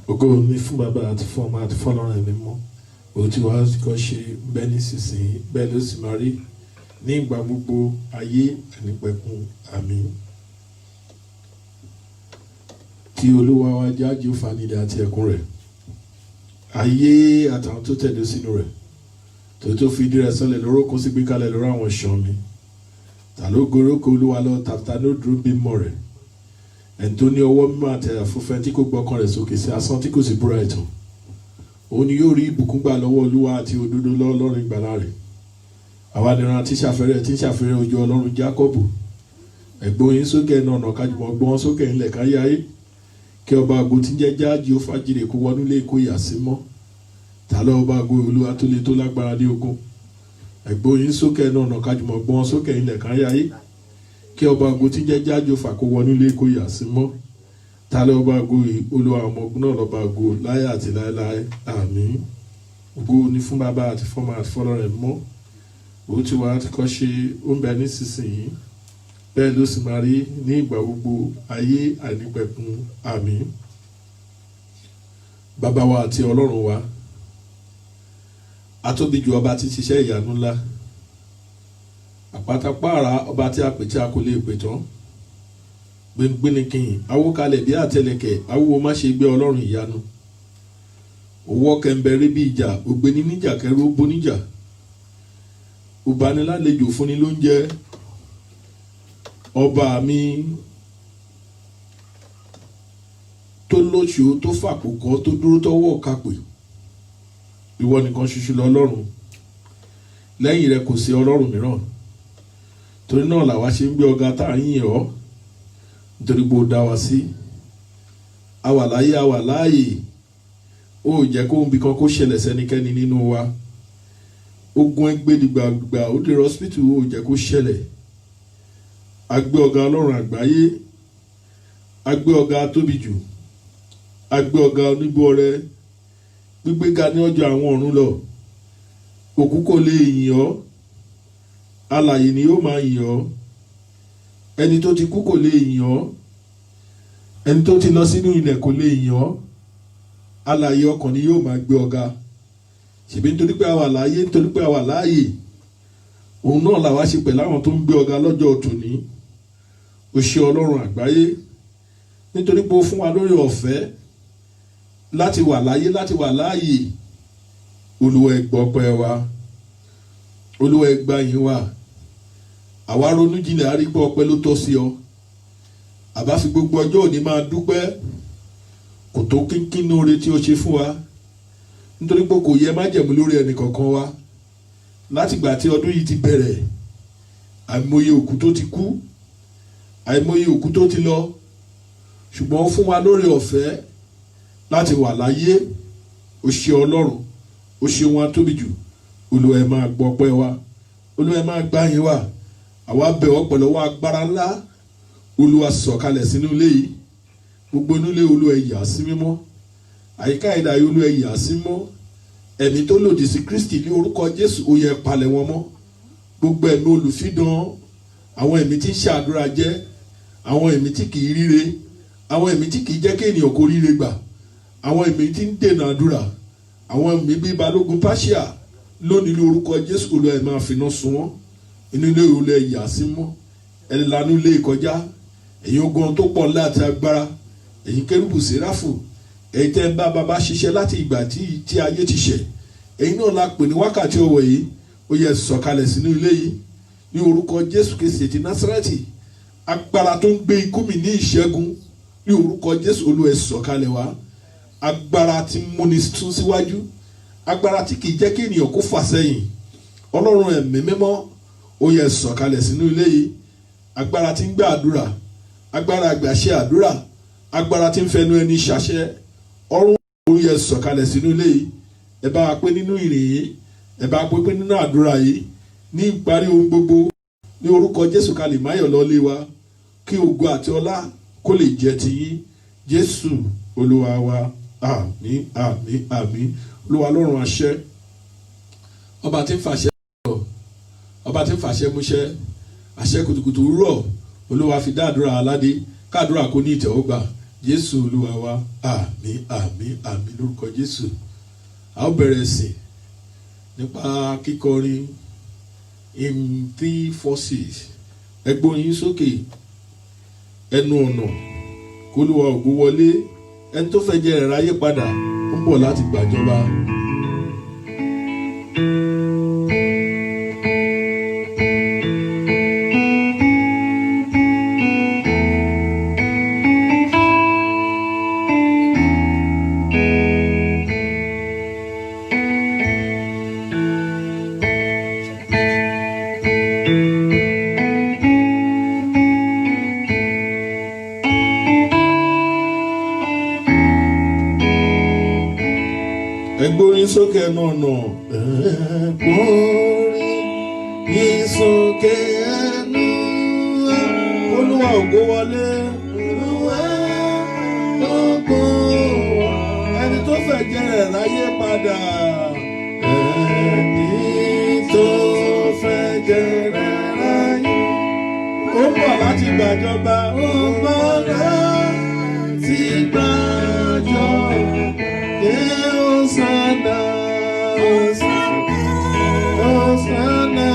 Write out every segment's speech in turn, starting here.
Ògo ni fún Bàbá àti fún Ọmọ àti fún Ọlọ́run ẹ̀mí mímọ́. Ó ti wá kọ́ ṣe bẹ́ẹ̀ nísinsìnyí bẹ́ẹ̀ ló sì máa rí ní ìgbà gbogbo ayé àìnípẹ̀kun àmín. Kí Olúwa wa jẹ́ Jèhófà nílẹ̀ àti ẹ̀kún rẹ̀, ayé àtàwọn tó tẹ̀dó sínú rẹ̀, tó fi ìdí rẹ̀ sọlẹ̀ lórókun sí gbé kalẹ̀ lórí àwọn ìṣàn mi. Ta ló gorókè Olúwa lọ tàbí ta ló dúró bí mọ́ rẹ̀? Ẹni tó ní ọwọ́ mímọ́ àti àyà funfun tí kò gbọ́kàn rẹ̀ sókè sí asán tí kò sì búra ẹ̀tàn. Òun ni yóò rí ìbùkún gbà lọ́wọ́ Olúwa àti òdodo lọ́wọ́ Ọlọ́run ìgbàlà rẹ̀. Àwa nìran tí ṣàfẹ́rẹ́ ojú Ọlọ́run Jákọ́bù. Ẹ̀gbọ́n yín sókè ẹnu ọ̀nà kájùmọ̀ gbọ́n sókè ńlẹ̀ káyé ayé. Kí ọba àgbo tí ń jẹ́ Jèhófà jírè kó wọnú ilé kó yà sí mọ́. Ta ló ọba àgbo Olúwa tó le tó lágbára ní ogun. Ẹ̀gbọ́n yín sókè ẹnu ọ̀nà kájùmọ̀ gbọ́n sókè ńlẹ̀ káyé ayé. Kí ọba àgbo tí ń jẹ́ Jèhófà kó wọnú ilé kó yà sí mọ́. Ta ló ọba àgbo Olúwa ọmọ ogun náà lọ́ba àgbo láyé àti láéláé àmín. Ògo ni fún Bàbá àti fún Ọmọ àti fún Ọlọ́run ẹ̀mí mímọ́. Ó ti wá ti kọ́ ṣe ó ń bẹ nísinsìnyí bẹ́ẹ̀ ló sì máa rí ní ìgbà gbogbo ayé àìnípẹ̀kun àmín. Bàbá wa àti Ọlọ́run wa, atóbi jù ọba tí ń ṣiṣẹ́ ìyanu ńlá, àpátápàrà ọba tí a pè tí a kò lè pè tán, gbẹngbẹnìkìn awókalẹ̀ bí àtẹlẹkẹ̀ awúwo má ṣe gbé Ọlọ́run ìyanu, òwò kẹ̀mbẹ̀rẹ̀ bí ìjà ògbéni níjà kẹrù ó boníjà, òbánilálejò fúnni lóúnjẹ, ọba mi tó lóṣù tó fàkókò tó dúró tọwọ́ kápẹ́, ìwọ nìkan ṣoṣo lọ́lọ́run, lẹ́yìn rẹ kò sí ọlọ́run mìíràn. Torí náà làwa ṣe ń gbé ọ̀gá tá à ń yìn ọ́, nítorí pé ó dá wa sí. A wà láyé a wà láàyè, ó jẹ́ kó ń bí kan kó ṣẹlẹ̀ sẹ́nikẹ́ni nínú wa. Ogun ẹgbẹ́ dìgbàgbà ó dé hospital ó jẹ́ kó ṣẹlẹ̀. A gbé ọ̀gá ọlọ́run àgbáyé, a gbé ọ̀gá tóbi jù, a gbé ọ̀gá oníbó rẹ, gbígbéga ní ọjọ́ àwọn ọ̀run lọ. Òkú kò lè yìn ọ́, alààyè ni yóò máa yìn ọ́. Ẹni tó ti kú kò lè yìn ọ́, ẹni tó ti lọ sínú ilẹ̀ kò lè yìn ọ́. Alààyè ọkàn ni yóò máa gbé ọ̀gá. Ṣèbí nítorí pé a wà láàyè, nítorí pé a wà láàyè, òun náà làwa ṣe pẹ̀lú àwọn tó ń gbé ọ̀gá lọ́jọ́ tòní. O ṣé Ọlọ́run àgbáyé, nítorí pé o fún wa lórí ọ̀fẹ́ láti wà láyé, láti wà láàyè. Olúwa ẹ gbọ́ ọpẹ́ wa, Olúwa ẹ gbà yín wa. Àwa ronú jinlẹ̀ àrígbọ́ ọpẹ́ ló tọ́ sí ọ. Àbá fi gbogbo ọjọ́ òní máa dúpẹ́, kò tó kínkín ní oore tí o ṣe fún wa, nítorí pé kò yẹ májẹ̀mú lórí ẹnì kọ̀ọ̀kan wa. Látìgbà tí ọdún yìí ti bẹ̀rẹ̀, àìmọye òkú tó ti kú, àìmọye òkú tó ti lọ, ṣùgbọ́n ó fún wa lórí ọ̀fẹ́ láti wà láyé. O ṣé Ọlọ́run, o ṣé wọn atóbi jù. Olúwa ẹ máa gbọ́ ọpẹ́ wa, Olúwa ẹ máa gbà yín wa. Àwa bẹ̀ ọ́ pẹ̀lú ọwọ́ agbára ńlá. Olúwa sọ̀kalẹ̀ sínú ilé yìí, gbogbo inú ilé Olúwa ẹ yà sí mímọ́, àyíká ìdá yìí Olúwa ẹ yà sí mọ́. Ẹ̀mí tó lòdì sí Kristi ní orúkọ Jésù ó yẹ palẹ̀ wọn mọ́. Gbogbo ẹ̀mí olùfidàn, àwọn ẹ̀mí tí ń ṣàdúrà jẹ́, àwọn ẹ̀mí tí kì í ríre, àwọn ẹ̀mí tí kì í jẹ́ kí ènìyàn kó ríre gbà, àwọn ẹ̀mí tí ń dènà àdúrà, àwọn ẹ̀mí bíi balógun Páṣíà, lónìí ní orúkọ Jésù Olúwa ẹ máa finá sun wọ́n. Inú ilé Olúwa ẹ yà sí mọ́. Ẹ lanú ilé ìkọjá, ẹ̀yin ogun tó pọ̀ ńlá àti agbára, ẹ̀yin kérúbù séráfù, ẹ̀yin tẹ́ ń bá bàbá ṣiṣẹ́ láti ìgbà tí ayé ti ṣẹ̀, ẹ̀yin náà la pè ní wákàtí ọwọ̀ yìí. Ó yẹ sọ̀kalẹ̀ sínú ilé yìí ní orúkọ Jésù Kristi ti Násárẹ́tì. Agbára tó ń gbé ikú mi ní ìṣẹ́gun ní orúkọ Jésù Olúwa ẹ sọ̀kalẹ̀ wá. Agbára tí ń múni sún síwájú, agbára tí kìí jẹ́ kí ènìyàn kó fà sẹ́yìn. Ọlọ́run ẹ̀mí mímọ́, ó yẹ sọ̀kalẹ̀ sínú ilé yìí. Agbára tí ń gbà àdúrà, agbára àgbàṣe àdúrà, agbára tí ń fẹnu ẹni ṣàṣẹ. Ọ̀run ó yẹ sọ̀kalẹ̀ sínú ilé yìí. Ẹ bá wa pé nínú ìrìn yìí, ẹ bá wa pé nínú àdúrà yìí, ní ìparí ohun gbogbo, ní orúkọ Jésù ká lè máyọ̀ lọ lé wa, kí ògo àti ọlá kó lè jẹ́ tiyín. Jésù Olúwa wa, àmín àmín àmín. Olúwa lọ́run àṣẹ, ọba tí ń fàṣẹ rọ̀, ọba tí ń fàṣẹ múṣẹ, àṣẹ kùtùkùtù rọ̀. Olúwa fi dá àdúrà aládé, káàdúrà kó ní ìtẹ́wọ́gbà Jésù Olúwa wa, àmín àmín àmín lórúkọ Jésù. A ó bẹ̀rẹ̀ sí nípa kíkọrin in 3-4-6. Ẹ gbóyin sókè, ẹnu ọ̀nà k'Olúwa ògo wọlé, ẹni tó fẹ́ jẹ ìráyé padà ń bọ̀ láti gbàjọba. Ẹgbórin sókè ẹnu ọ̀nà. Ẹgbórin sókè ẹnu ọ̀nà. Olúwa ògo wọlé. Olúwa ògo wọlé. Ẹni tó fẹ́ jẹrẹ̀ láyé padà. Ẹni tó fẹ́ jẹrẹ̀ láyé. Ó bọ̀ láti gbàjọba. Ó bọ̀ láti gbàjọba. Hosanna, Hosanna, Hosanna,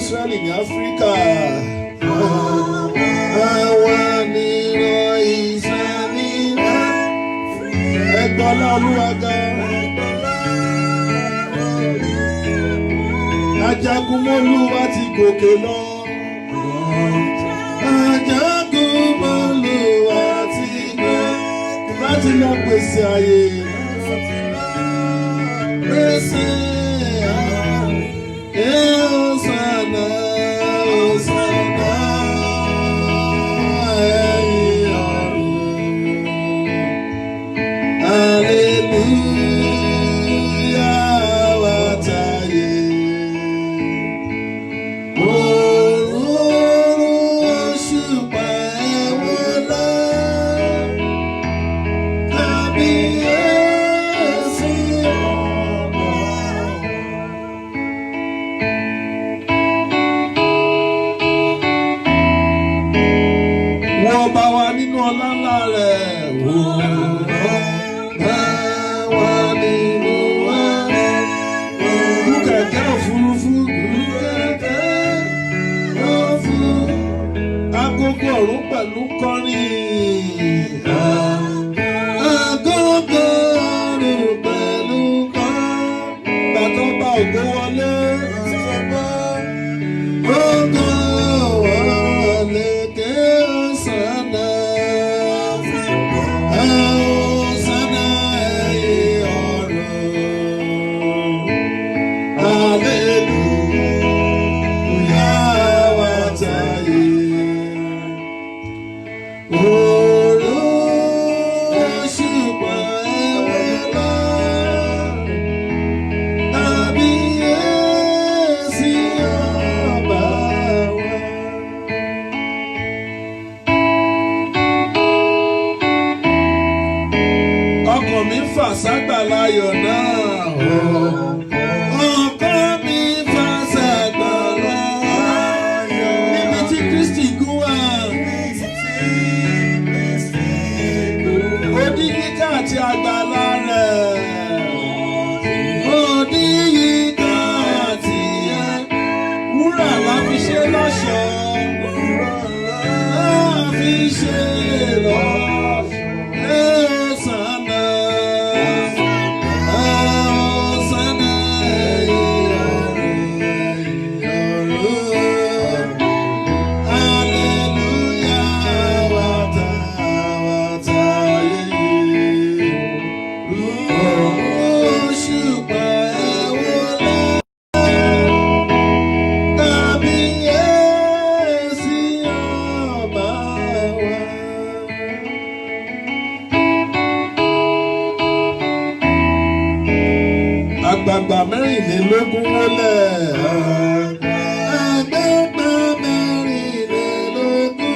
Israeli ní Áfíríkà. Àwọn nìran Ísírẹ́lì wá. Ẹgbọ́n náà Olúwa ga. Ajagunmólúwa ti gòkè lọ. Ajagunmólúwa ti gbé láti lọ pèsè àyè. Pèsè Hosanna, Hosanna, Hallelujah, wataye. Òṣùpá ẹ̀wọ̀lá, kábíyèsí ọba. Wọ́n bá wa nínú ọlá ńlá rẹ̀. Wọ́n bá wa nínú ọlá rẹ̀. Gùn kẹ̀kẹ́ òfurufú, gùn kẹ̀kẹ́ òfurufú. Agogo ọ̀run pẹ̀lú kọrin. Agogo ọ̀run pẹ̀lú kọrin. Bàtọ́ bá ògo wọlé. Ògo wọlé ké. Ọkàn mi fà ságbàláyọ̀ náà. Ọkàn mi fà ságbàláyọ̀. Níbi tí Kristi gún wà. Odi yíká àti àgbàlá rẹ̀. Odi yíká àti wúrà la fi ṣe lọ́ṣọ̀ọ́. La fi ṣe lọ́ṣọ̀ọ́. àgbààgbà mẹ́rìnlélógún wọlé. Àgbààgbà mẹ́rìnlélógún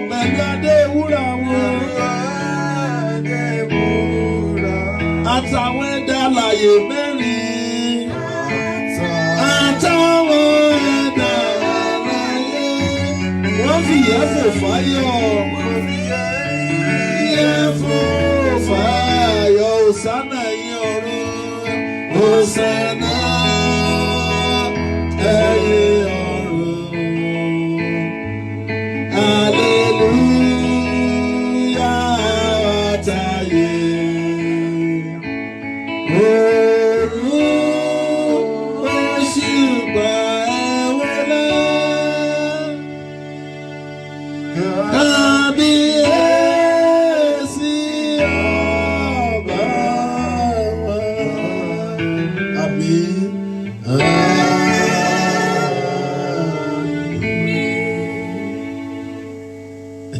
pẹ̀lú adé wúrà wọn. Àtàwọn ẹ̀dá alààyè mẹ́rin. Àtàwọn ẹ̀dá alààyè. Wọ́n fi ìyẹ́fò fáyọ̀. Ìyẹ́fò fáyọ̀. Hòsánà ẹ̀yin ọ̀run. Hòsánà ẹ̀yin ọ̀run. Hallelujah àtàyè.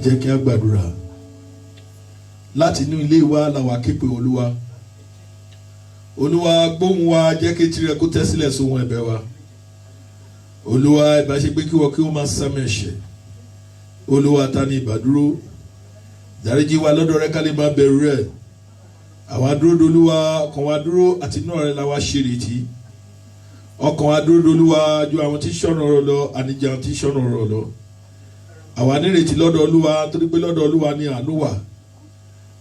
Jẹ́ kí a gbàdúrà. Láti inú ilé wa la wá képe Olúwa. Olúwa gbóhùn wa, jẹ́ kí tirẹ̀ kó tẹ́sílẹ̀ sóhun ẹ̀bẹ̀ wa. Olúwa ìbá ṣe pé kí wọ́n máa sàmì ẹ̀ṣẹ̀. Olúwa ta ni ìbádúró. Dáríjì wa lọ́dọ̀ rẹ ká lè máa bẹ̀rù rẹ̀. Àwa dúró dolúwa, ọkàn wa dúró àti inú rẹ̀ la wá ṣe ìrètí. Ọkàn wa dúró dolúwa ju àwọn tí ṣọ̀nà ọ̀rọ̀ lọ, àníjà àwọn tí ṣọ̀nà ọ̀rọ̀ lọ. Àwa nírètí lọ́dọ̀ Olúwa torí pé lọ́dọ̀ Olúwa ni àánú wà.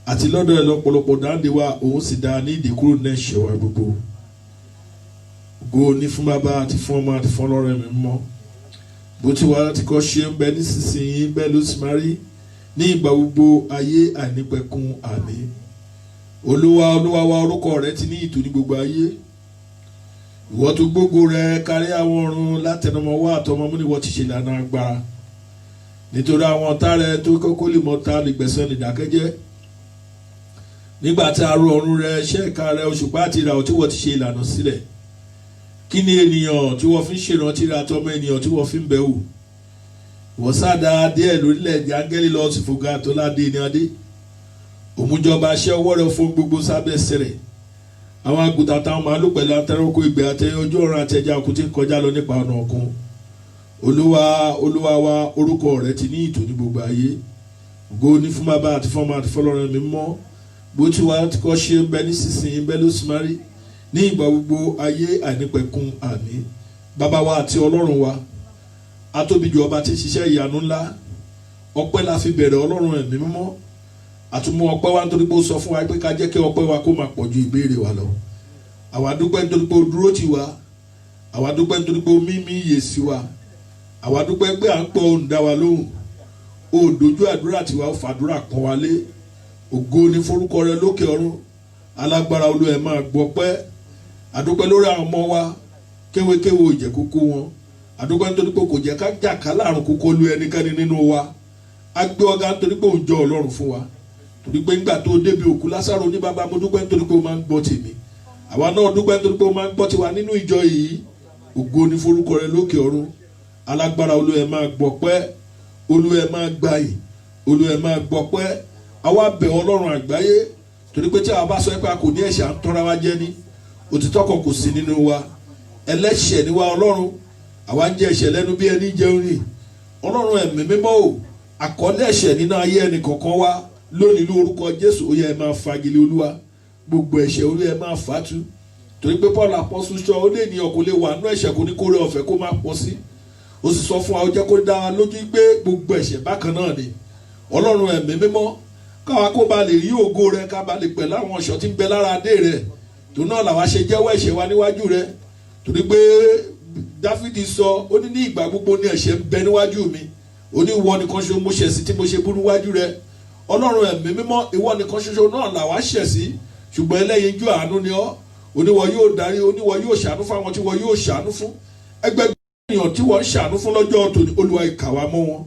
Àti lọ́dọ̀ ẹ̀ lọ́pọ̀lọpọ̀ dáńdé wa, òun sì dá ní ìdíkúrò ní ẹ̀ṣẹ̀ wa gbogbo. Ògo ni fún Bàbá àti fún Ọmọ àti fún Ọlọ́run Ẹ̀mí Mímọ́. Bó ti wà láti kọ́ ṣe ń bẹ nísinsìnyí bẹ́ẹ̀ ló sì máa rí ní ìgbà gbogbo ayé àìnípẹ̀kun àmín. Olúwa Olúwa wa, orúkọ rẹ ti ní ìtò ní gbogbo ayé. Ìwọ tó gbógo rẹ kárí àwọn ọ̀run látẹnumọ́ àtọmọ mú ni wọ́n ti ṣe ìlànà agbára. Nítorí àwọn ọ̀tá rẹ tó kọ́kọ́ lè mọ̀ ta lè gbẹ̀san ní ìdákẹ́jẹ́. Nígbà tí a ro ọ̀run rẹ, iṣẹ́ ìka rẹ, òṣùpá àti ìràwọ̀ tí wọ́n ti ṣe ìlànà sílẹ̀. Kí ni ènìyàn tí wọ́n fi ń ṣèrántí rẹ àtọmọ ènìyàn tí wọ́n fi ń bẹ̀wò? Ìwọ sáàdá díẹ̀ lórílẹ̀-èdè áńgẹ́lì lọ sí fògá tó ládé ní adé. Òmùjọba aṣẹ́ ọwọ́ rẹ fún gbogbo sábẹ́ ẹsẹ̀ rẹ̀. Àwọn àgùntàn táwọn màálù pẹ̀lú atẹ́rọ́kọ ìgbẹ́ àtẹ̀yẹ ojú ọ̀run àtẹ̀já òkú tí ń kọjá lọ nípa ọ̀nà ọ̀kun. Olúwa Olúwa wa, orúkọ rẹ ti ní ìtò ní gbogbo ayé. Ògo ni fún Bàbá àti fún Ọmọ àti fún Ọlọ́run Ẹ̀mí Mímọ́. Bó ti wà láti kọ́ ṣe ń bẹ nísinsìnyí bẹ́ẹ̀ ló sì máa rí ní ìgbà gbogbo ayé àìnípẹ̀kun àmín. Bàbá wa àti Ọlọ́run wa, atóbi jù ọba tí ń ṣiṣẹ́ ìyanu ńlá. Ọpẹ́ la fi bẹ̀rẹ̀ Ọlọ́run Ẹ̀mí Mímọ́. Àtúmọ̀ ọpẹ́ wa nítorí pé ó sọ fún wa pé ká jẹ́ kí ọpẹ́ wa kó máa pọ̀ ju ìbéèrè wa lọ. Àwa dúpẹ́ nítorí pé ó dúró tì wá. Àwa dúpẹ́ nítorí pé ó mímí iyè sí wa. Àwa dúpẹ́ pé à ń pọ̀ òun dá wa lóhùn. Ó dojú àdúrà tiwa, ó fàdúrà pọ́n wa lé. Ògo ni forúkọ rẹ lókè ọ̀run. Alágbára Olúwa ẹ máa gbọpẹ́. Àdúpẹ́ lórí àwọn ọmọ wa, kéwékéwé ìjẹ́ kókó wọn. Àdúpẹ́ nítorí pé kò jẹ́ ká jà ká láàrùn kókó lu ẹnikẹ́ni nínú wa. A gbé ọ̀gá nítorí pé òun jọ Ọlọ́run fún wa. Torí pé nígbà tó débi òkú Lásárò ní bàbá, mo dúpẹ́ nítorí pé ó máa ń gbọ́ tèmi. Àwa náà dúpẹ́ nítorí pé ó máa ń gbọ́ tiwa nínú ìjọ yìí. Ògo ni forúkọ rẹ lókè ọ̀run. Alágbára Olúwa ẹ máa gbọpẹ́. Olúwa ẹ máa gbàyìn. Olúwa ẹ máa gbọpẹ́. Àwa bẹ̀ Ọlọ́run àgbáyé torí pé tí a bá sọ pé a kò ní ẹ̀ṣẹ̀ à ń tọ́ra wa jẹ ní. Òtítọ́ kan kò sí nínú wa. Ẹlẹ́ṣẹ̀ ni wa Ọlọ́run. Àwa ń jẹ ẹ̀ṣẹ̀ lẹ́nu bí ẹni jẹun rìn. Ọlọ́run Ẹ̀mí Mímọ́ o, àkọlé ẹ̀ṣẹ̀ nínú ayé ẹnì kọ̀ọ̀kan wa lónìí lórúkọ Jésù, ó yẹ ẹ máa fagilé Olúwa. Gbogbo ẹ̀ṣẹ̀ Olúwa ẹ máa fàtú. Torí pé Paul apọ́sù sọ ó lè ní ọkọ̀ lè wà nú ẹ̀ṣẹ̀ kò ní kórè ọ̀fẹ́ kó máa pọ̀ sí. Ó sì sọ fún wa, ó jẹ́ kó dá wa lójú pé gbogbo ẹ̀ṣẹ̀ bákan náà ni. Ọlọ́run Ẹ̀mí Mímọ́, káwa kó ba lè rí ògo rẹ, ká ba lè pẹ̀ láwọn ọ̀ṣọ́ tí ń bẹ lára adé rẹ. Tó náà làwa ṣe jẹ́wọ́ ẹ̀ṣẹ̀ wa níwájú rẹ. Torí pé Dáfídì sọ, ó ní ìgbà gbogbo ní ẹ̀ṣẹ̀ ń bẹ níwájú mi. Ó ní ìwọ nìkan ṣoṣo mo ṣẹ̀ sí tí mo ṣe burú níwájú rẹ. Ọlọ́run Ẹ̀mí Mímọ́, ìwọ nìkan ṣoṣo náà làwa ṣẹ̀ sí. Ṣùgbọ́n ẹlẹ́yinjú àánú ni ọ́. Oníwọ yóò darí, oníwọ yóò ṣàánú fún àwọn tí wọ́n yóò ṣàánú fún. Ẹgbẹgbẹ̀rún ènìyàn tí wọ́n ń ṣàánú fún lọ́jọ́ tòní, Olúwa ìkà wa mọ́ wọn.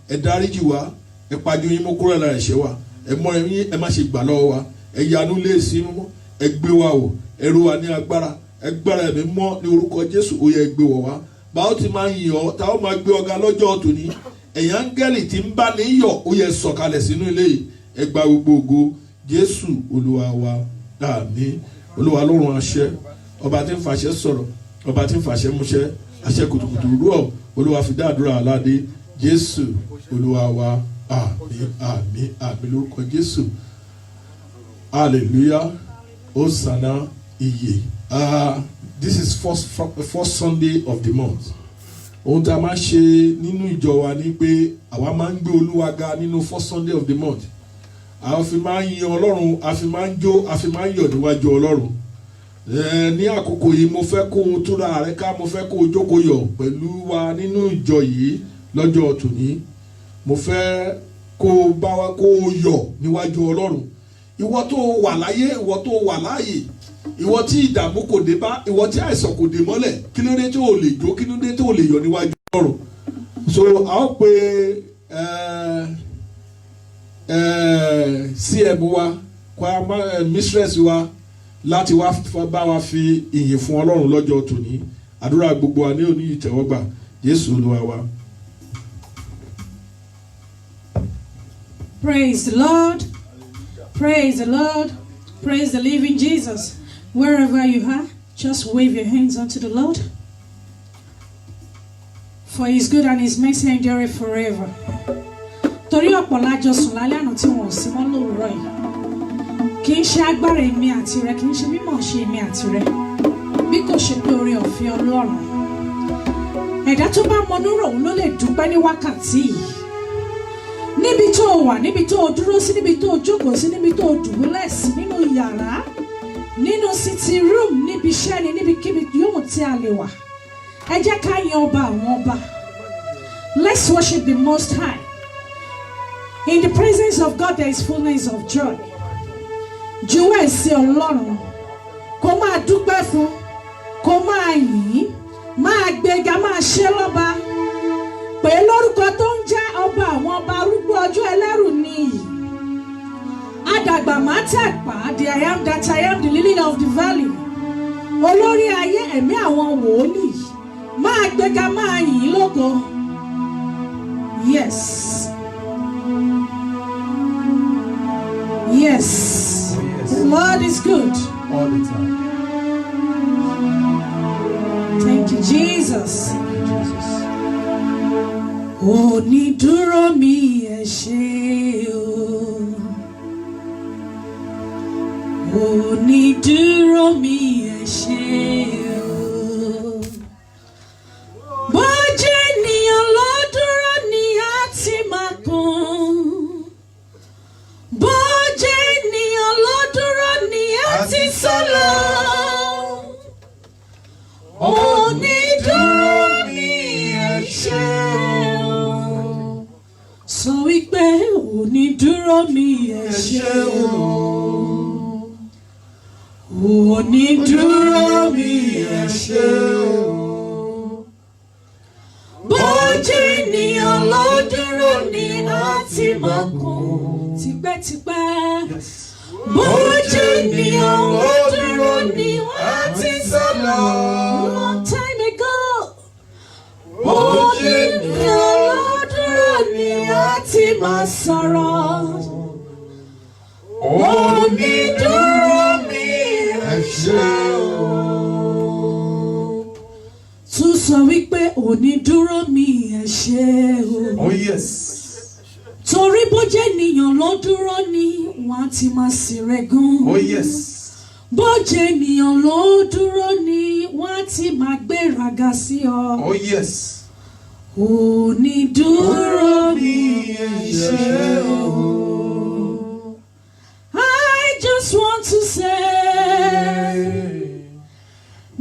Ẹ dáríjì wa, ẹ pajú yín mú kúrò lára ẹ̀ṣẹ̀ wa. Ẹ mọ́ ẹ̀yìn, ẹ má ṣe gbà lọ́wọ́ wa. Ẹ yanu lé sí mímọ́, ẹ gbé wa wò, ẹ ró wa ní agbára. Agbára Ẹ̀mí mọ́ ní orúkọ Jésù, ó yẹ gbé wọ̀ wá. Báwo ti máa yìn ọ́, táwọn máa gbé ọ̀gá lọ́jọ́ tòní. Ẹ̀yin áńgẹ́lì tí ń bá ní yọ̀, ó yẹ sọ̀kalẹ̀ sínú ilé yìí. Ẹ gba gbogbo ògo Jésù Olúwa wa. Àmín. Olúwa lọ́run àṣẹ, ọba tí ń fàṣẹ sọ̀rọ̀, ọba tí ń fàṣẹ múṣẹ, àṣẹ kùtùkùtù rúọ̀, Olúwa fi dá àdúrà aládé, Jésù Olúwa wa, àmín àmín àmín lórúkọ Jésù. Hallelujah. Hosanna iye. This is first Sunday of the month. Ohun tí a máa ń ṣe nínú ìjọ wa ni pé àwa máa ń gbé Olúwa ga nínú first Sunday of the month. A fi máa ń yin Ọlọ́run, a fi máa ń jó, a fi máa ń yọ̀ níwájú Ọlọ́run. Ní àkókò yìí mo fẹ́ kó o túra rẹ ká, mo fẹ́ kó o jókòó yọ̀ pẹ̀lú wa nínú ìjọ yìí lọ́jọ́ tòní. Mo fẹ́ kó o bá wa kó o yọ̀ níwájú Ọlọ́run. Ìwọ tó wà láyé, ìwọ tó wà láàyè, ìwọ tí ìdààmú kò dé bá, ìwọ tí àìsàn kò dé mọ́lẹ̀, kí ló dé tó o lè jó, kí ló dé tó o lè yọ̀ níwájú Ọlọ́run. So a ó pe CM wa, choir mistress wa láti wá bá wa fi ìyìn fún Ọlọ́run lọ́jọ́ tòní. Àdúrà gbogbo wa ní òní ìtẹ́wọ́gbà. Jésù Olúwa wa. Praise the Lord. Praise the Lord. Praise the living Jesus. Wherever you are, just wave your hands unto the Lord. For His good and His mercy endure forever. Torí ọ̀pọ̀ lájọ sùn lálẹ́ àná tí wọ́n sì mọ́ lówùúrọ̀ yìí. Kì í ṣe agbára èmi àti rẹ, kì í ṣe mímọ̀ ṣe èmi àti rẹ. Bí kò ṣe pé oore ọ̀fẹ́ Ọlọ́run. Ẹ̀dá tó bá mọnú rò òun ló lè dúpẹ́ ní wákàtí yìí. Níbi tó wà, níbi tó dúró sí, níbi tó jókòó sí, níbi tó dùbúlẹ̀ sí, nínú yàrá, nínú sitting room, níbi iṣẹ́ ni, níbikíbi yóò tí a lè wà. Ẹ jẹ́ ká yan ọba àwọn ọba. Let's worship the Most High. In the presence of God there is fullness of joy. Juwẹ́ sí Ọlọ́run, kó máa dúpẹ́ fún, kó máa yìn, máa gbéga, máa ṣe lọ́ba. Pè lórúkọ tó ń jẹ́ ọba àwọn ọba, arúgbó ọjọ́ ẹlẹ́rù nìyí. Àdàgbà má tẹ̀pá, the I am that I am, the lily of the valley. Olórí ayé, ẹ̀mí àwọn wòlíì. Máa gbéga, máa yìn lógo. Yes. Yes. Oh, yes. The Lord is good. All the time. Thank you, Jesus. Thank you, Jesus. Onídúró mi ẹ ṣé o. Onídúró mi ẹ ṣé o. Bó jẹ́ ènìyàn ló dúró ni a ti máa kún. Bó jẹ́ ènìyàn ló dúró ni a ti sọ̀lọ̀. Onídúró mi ẹ ṣé o. Sọ wípé onídúró mi ẹ ṣé o. Onídúró mi ẹ ṣé o. Bó jẹ́ ènìyàn ló dúró ni a ti máa kún. Tipẹ́tipẹ́. Bó jẹ́ ènìyàn ló dúró ni a ti sọ̀lọ̀. Long time ago. Bó jẹ́ ènìyàn ló dúró ni a ti máa sọ̀rọ̀. Onídúró mi ẹ ṣé o. Tún sọ wípé onídúró mi ẹ ṣé o. Oh, yes. Torí bó jẹ́ ènìyàn ló dúró ni wọ́n á ti máa ṣèrègùn. Oh, yes. Bó jẹ́ ènìyàn ló dúró ni wọ́n á ti máa gbéraga sí ọ. Oh, yes. Onídúró mi ẹ ṣé o. I just want to say,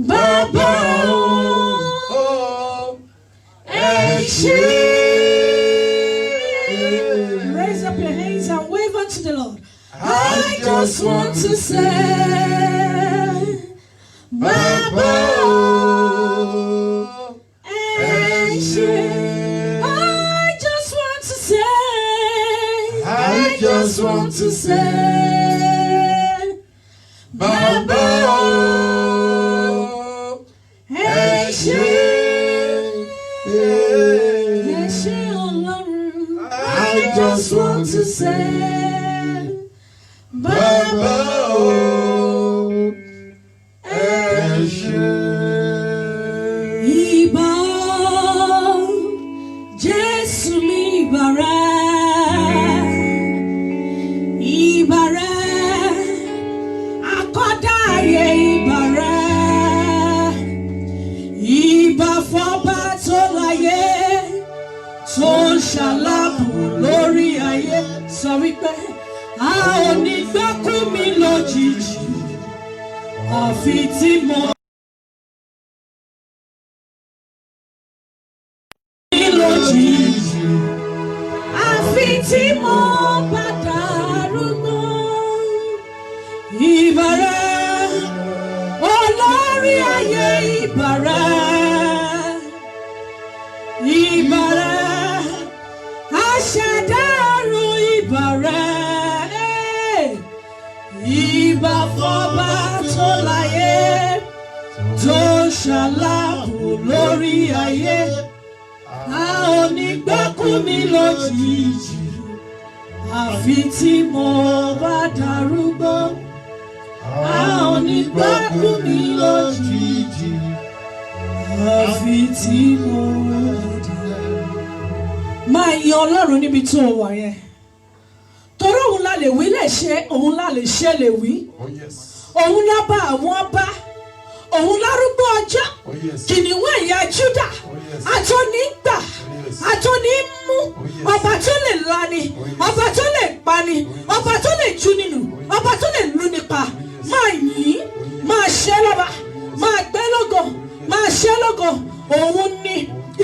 Bàbá o, ẹ ṣé. Raise up your hands and wave unto the Lord. I just want to say, Bàbá o, ẹ ṣé. I just want to say, I just want to say, Bàbá o, ẹ ṣé. Ẹ ṣé Ọlọ́run. I just want to say, Bàbá o, sọ wípé a ò ní gbẹ́kú mi lójijì àfi tí mo lójijì àfi tí mo bá darúgbó. Ìbàrẹ̀ olórí ayé, ìbàrẹ̀ ìbàrẹ̀ aṣẹ̀dárù, ìbàrẹ̀ ìbà fọba tó láyé tó ṣàlàbò lórí ayé. A ò ní gbẹ́kú mi lójijì àfi tí mo bá darúgbó. A ò ní gbẹ́kú mi lójijì àfi tí mo bá darúgbó. Máa yan Ọlọ́run níbi tó wà yẹn, torí òun la lè wí lè ṣe, òun la lè ṣe lè wí, òun lábá àwọn ọba, òun lárúgbó ọjọ́, kìnìún ẹ̀yà Júdà, àtọ́ni gbà, àtọ́ni mú, ọba tó lè lani, ọba tó lè pani, ọba tó lè jú nínú, ọba tó lè lù nípa. Máa yìn, máa ṣe lọ́ba, máa gbé lógo, máa ṣe lógo. Òun ni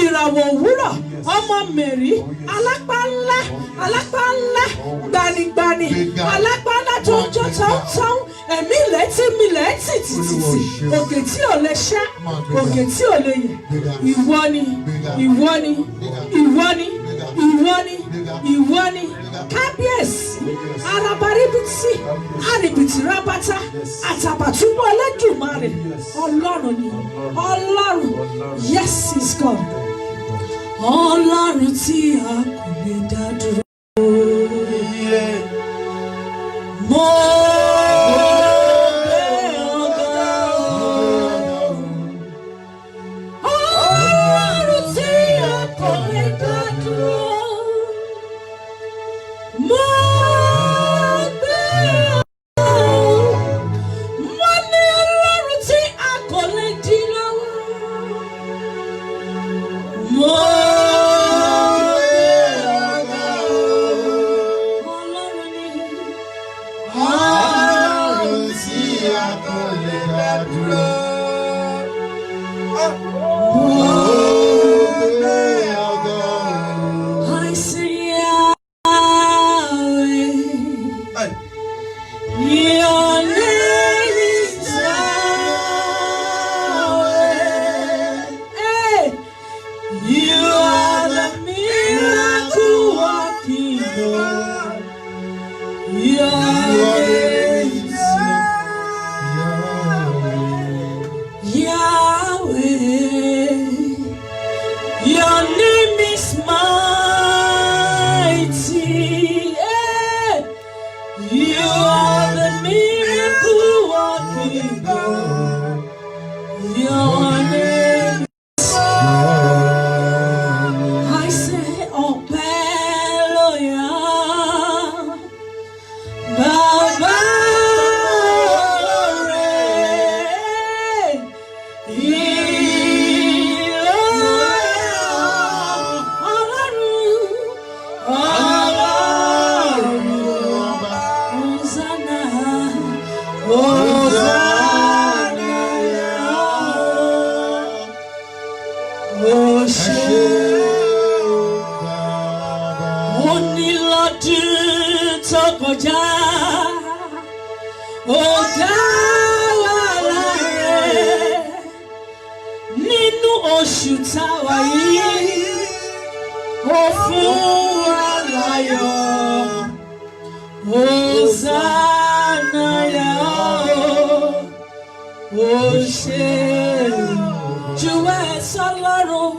ìràwọ̀ òwúrọ̀, ọmọ Mẹ́rí, alápá ńlá, alápá ńlá, gbanigbani, alápá ńlá tó ń jó tán, ẹ̀mí lẹ́tí mi lẹ́tí títí, òkè tí ò lè ṣá, òkè tí ò lè yẹ̀. Ìwọ ni, ìwọ ni, ìwọ ni, ìwọ ni, ìwọ ni. Kábíyèsí, arabaribiti, arìbìtì rábátá, àtàbàtúbú Olódùmarè. Ọlọ́run ni, Ọlọ́run. Yes, is God. Ọlọ́run tí a kò lè dá dúró. Mo gbé ọ̀gá o. Ọlọ́run tí a kò lè dá dúró. Mo gbé ọ̀gá o. Mo ní Ọlọ́run tí a kò lè dí lọ́wọ́. Mo oṣù táwa yìí ó fún wa láyọ̀. Hosanna ya ó ṣe júwe sọ́lọ́run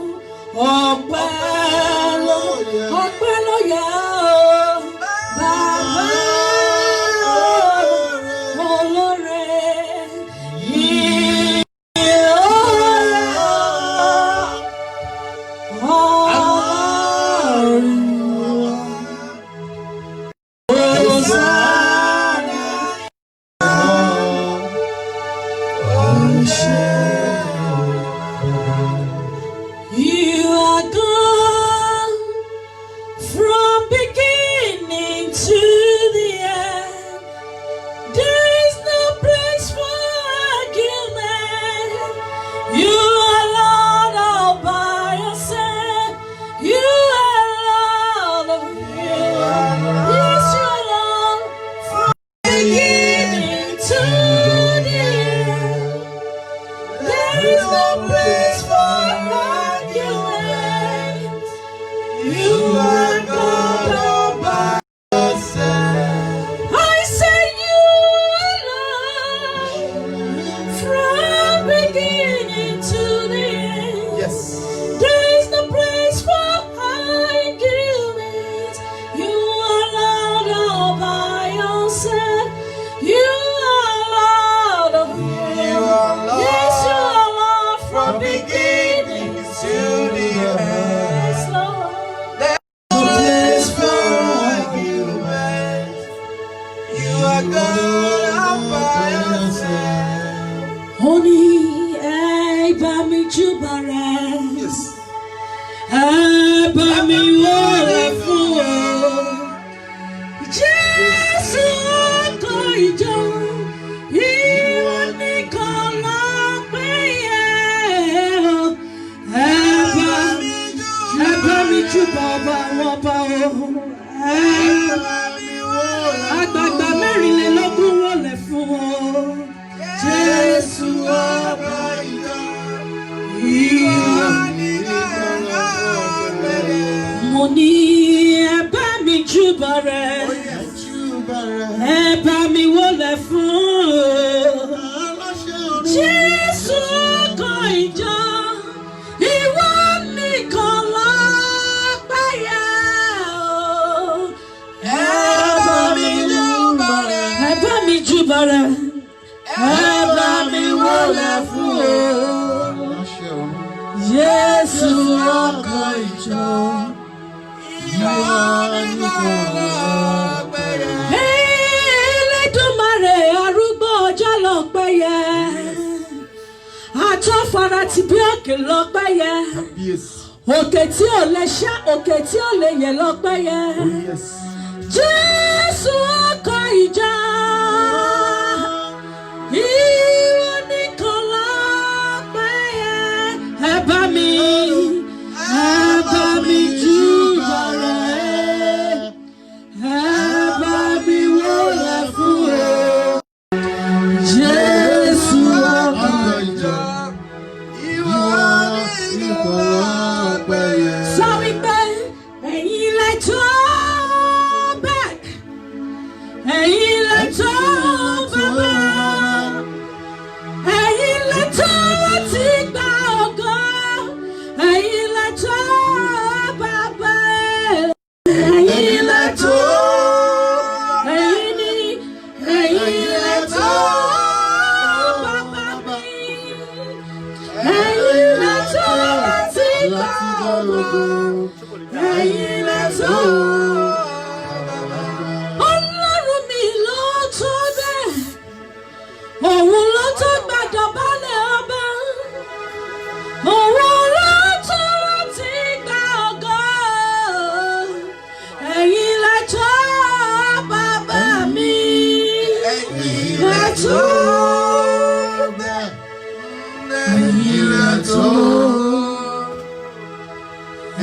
ọpẹ́ ló yẹ ó bàbá olóore yìí ó ọ̀run Hosanna ó ṣe. You are God from beginning to Oni eba mi jubare, eba mi wole fún o. Jésù ọkọ ìjọ, ìwọ nìkan lọ́pẹ́ yẹ o. Eba mi júbà ọba wọn bá o. Àgbààgbà mẹ́rìnlélógún wọlé fún o. Jésù ọba ìjọ, ìwọ nìkan lọ́pẹ́ yẹ. Mo ní ẹ bá mi júbà rẹ̀, ẹ bá mi wọlé fún o. Jésù ọkọ ìjọ, ìwọ nìkan lọ́pẹ́ yẹ o. Ẹ bá mi júbà rẹ̀, ẹ bá mi júbà rẹ̀, ẹ bá mi wọlé fún o. Jésù ọkọ ìjọ, ìwọ nìkan lọ́pẹ́ yẹ. Elédùmarè arúgbó ọjọ́ lọ́pẹ́ yẹ. Àtọ́fara ti bí òkè lọ́pẹ́ yẹ. Òkè tí ò lè ṣá, òkè tí ò lè yẹ̀ lọ́pẹ́ yẹ. Jésù ọkọ ìjọ, ìwọ nìkan lọ́pẹ́ yẹ. Ẹ bá mi júbà rẹ̀, ẹ bá mi wọlé fún o. Jésù ọkọ ìjọ, ìwọ nìkan lọ́pẹ́ yẹ. Sọ wípé ẹ̀yin lẹ tó bẹ́ẹ̀, ẹ̀yin lẹ tó bàbá, ẹ̀yin lẹ tó láti gba ògo, ẹ̀yin lẹ tó bàbá, ẹ̀yin lẹ tó, ẹ̀yin ni, ẹ̀yin lẹ tó bàbá mi, ẹ̀yin lẹ tó láti gba ògo, ẹ̀yin lẹ tó. Ọlọ́run mi ló tó bẹ́ẹ̀, òun ló tó gbàdọ̀bálẹ̀ ọba, òun ló tó láti gba ògo, ẹ̀yin lẹ tó bàbá mi, ẹ̀yin lẹ tó bẹ́ẹ̀, ẹ̀yin lẹ tó,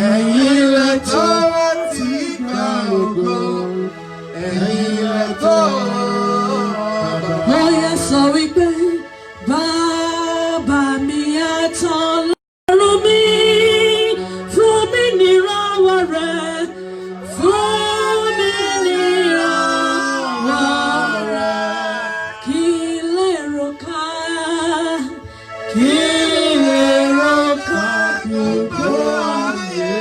ẹ̀yin lẹ tó láti gba ògo, ẹ̀yin lẹ tó bàbá. Ó yẹ sọ wípé bàbá mi àtàn lọ́rùn mi, fún mi nírànwọ́ rẹ̀, fún mi nírànwọ́ rẹ̀, kí lè rò ká, kí lè rò ká gbogbo ayé.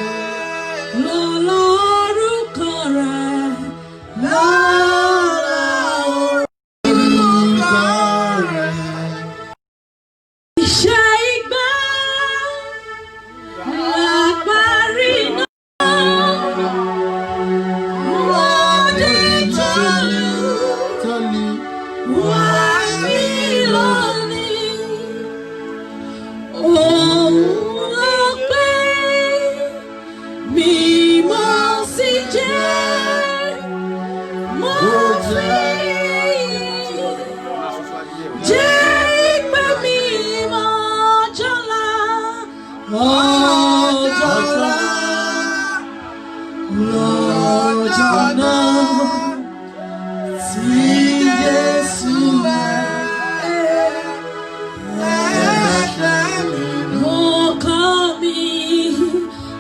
Lọ́lá orúkọ rẹ̀, lọ́lá orúkọ rẹ̀. Iṣẹ́ ìgbà lágbárí náà, wọ́n dé tọ́lú, wá sí lónìí. Òun ló pé mímọ́ sí jẹ́, mo fi jẹ́ ìpè mímọ́ ọjọ́lá, ọjọ́lá, lọ́jọ́ náà tí Jésù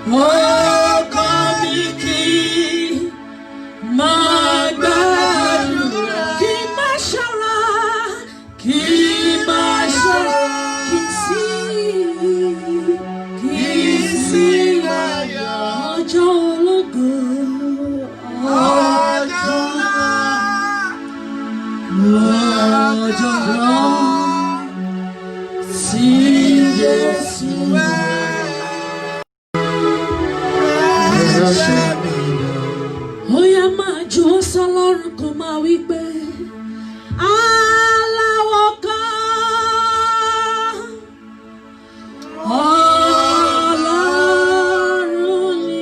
ọkọ mi kì í máa gbàdúrà, kì í máa ṣọ́ra, kì í máa ṣọ́ra, kì í sí ọjọ́ ológo, ọjọ́ lọ́jọ́ náà tí Jésù ó yá máa ju ọ́ sọ́lọ́run kó máa wí pé aláwọ̀ kan Ọlọ́run ni.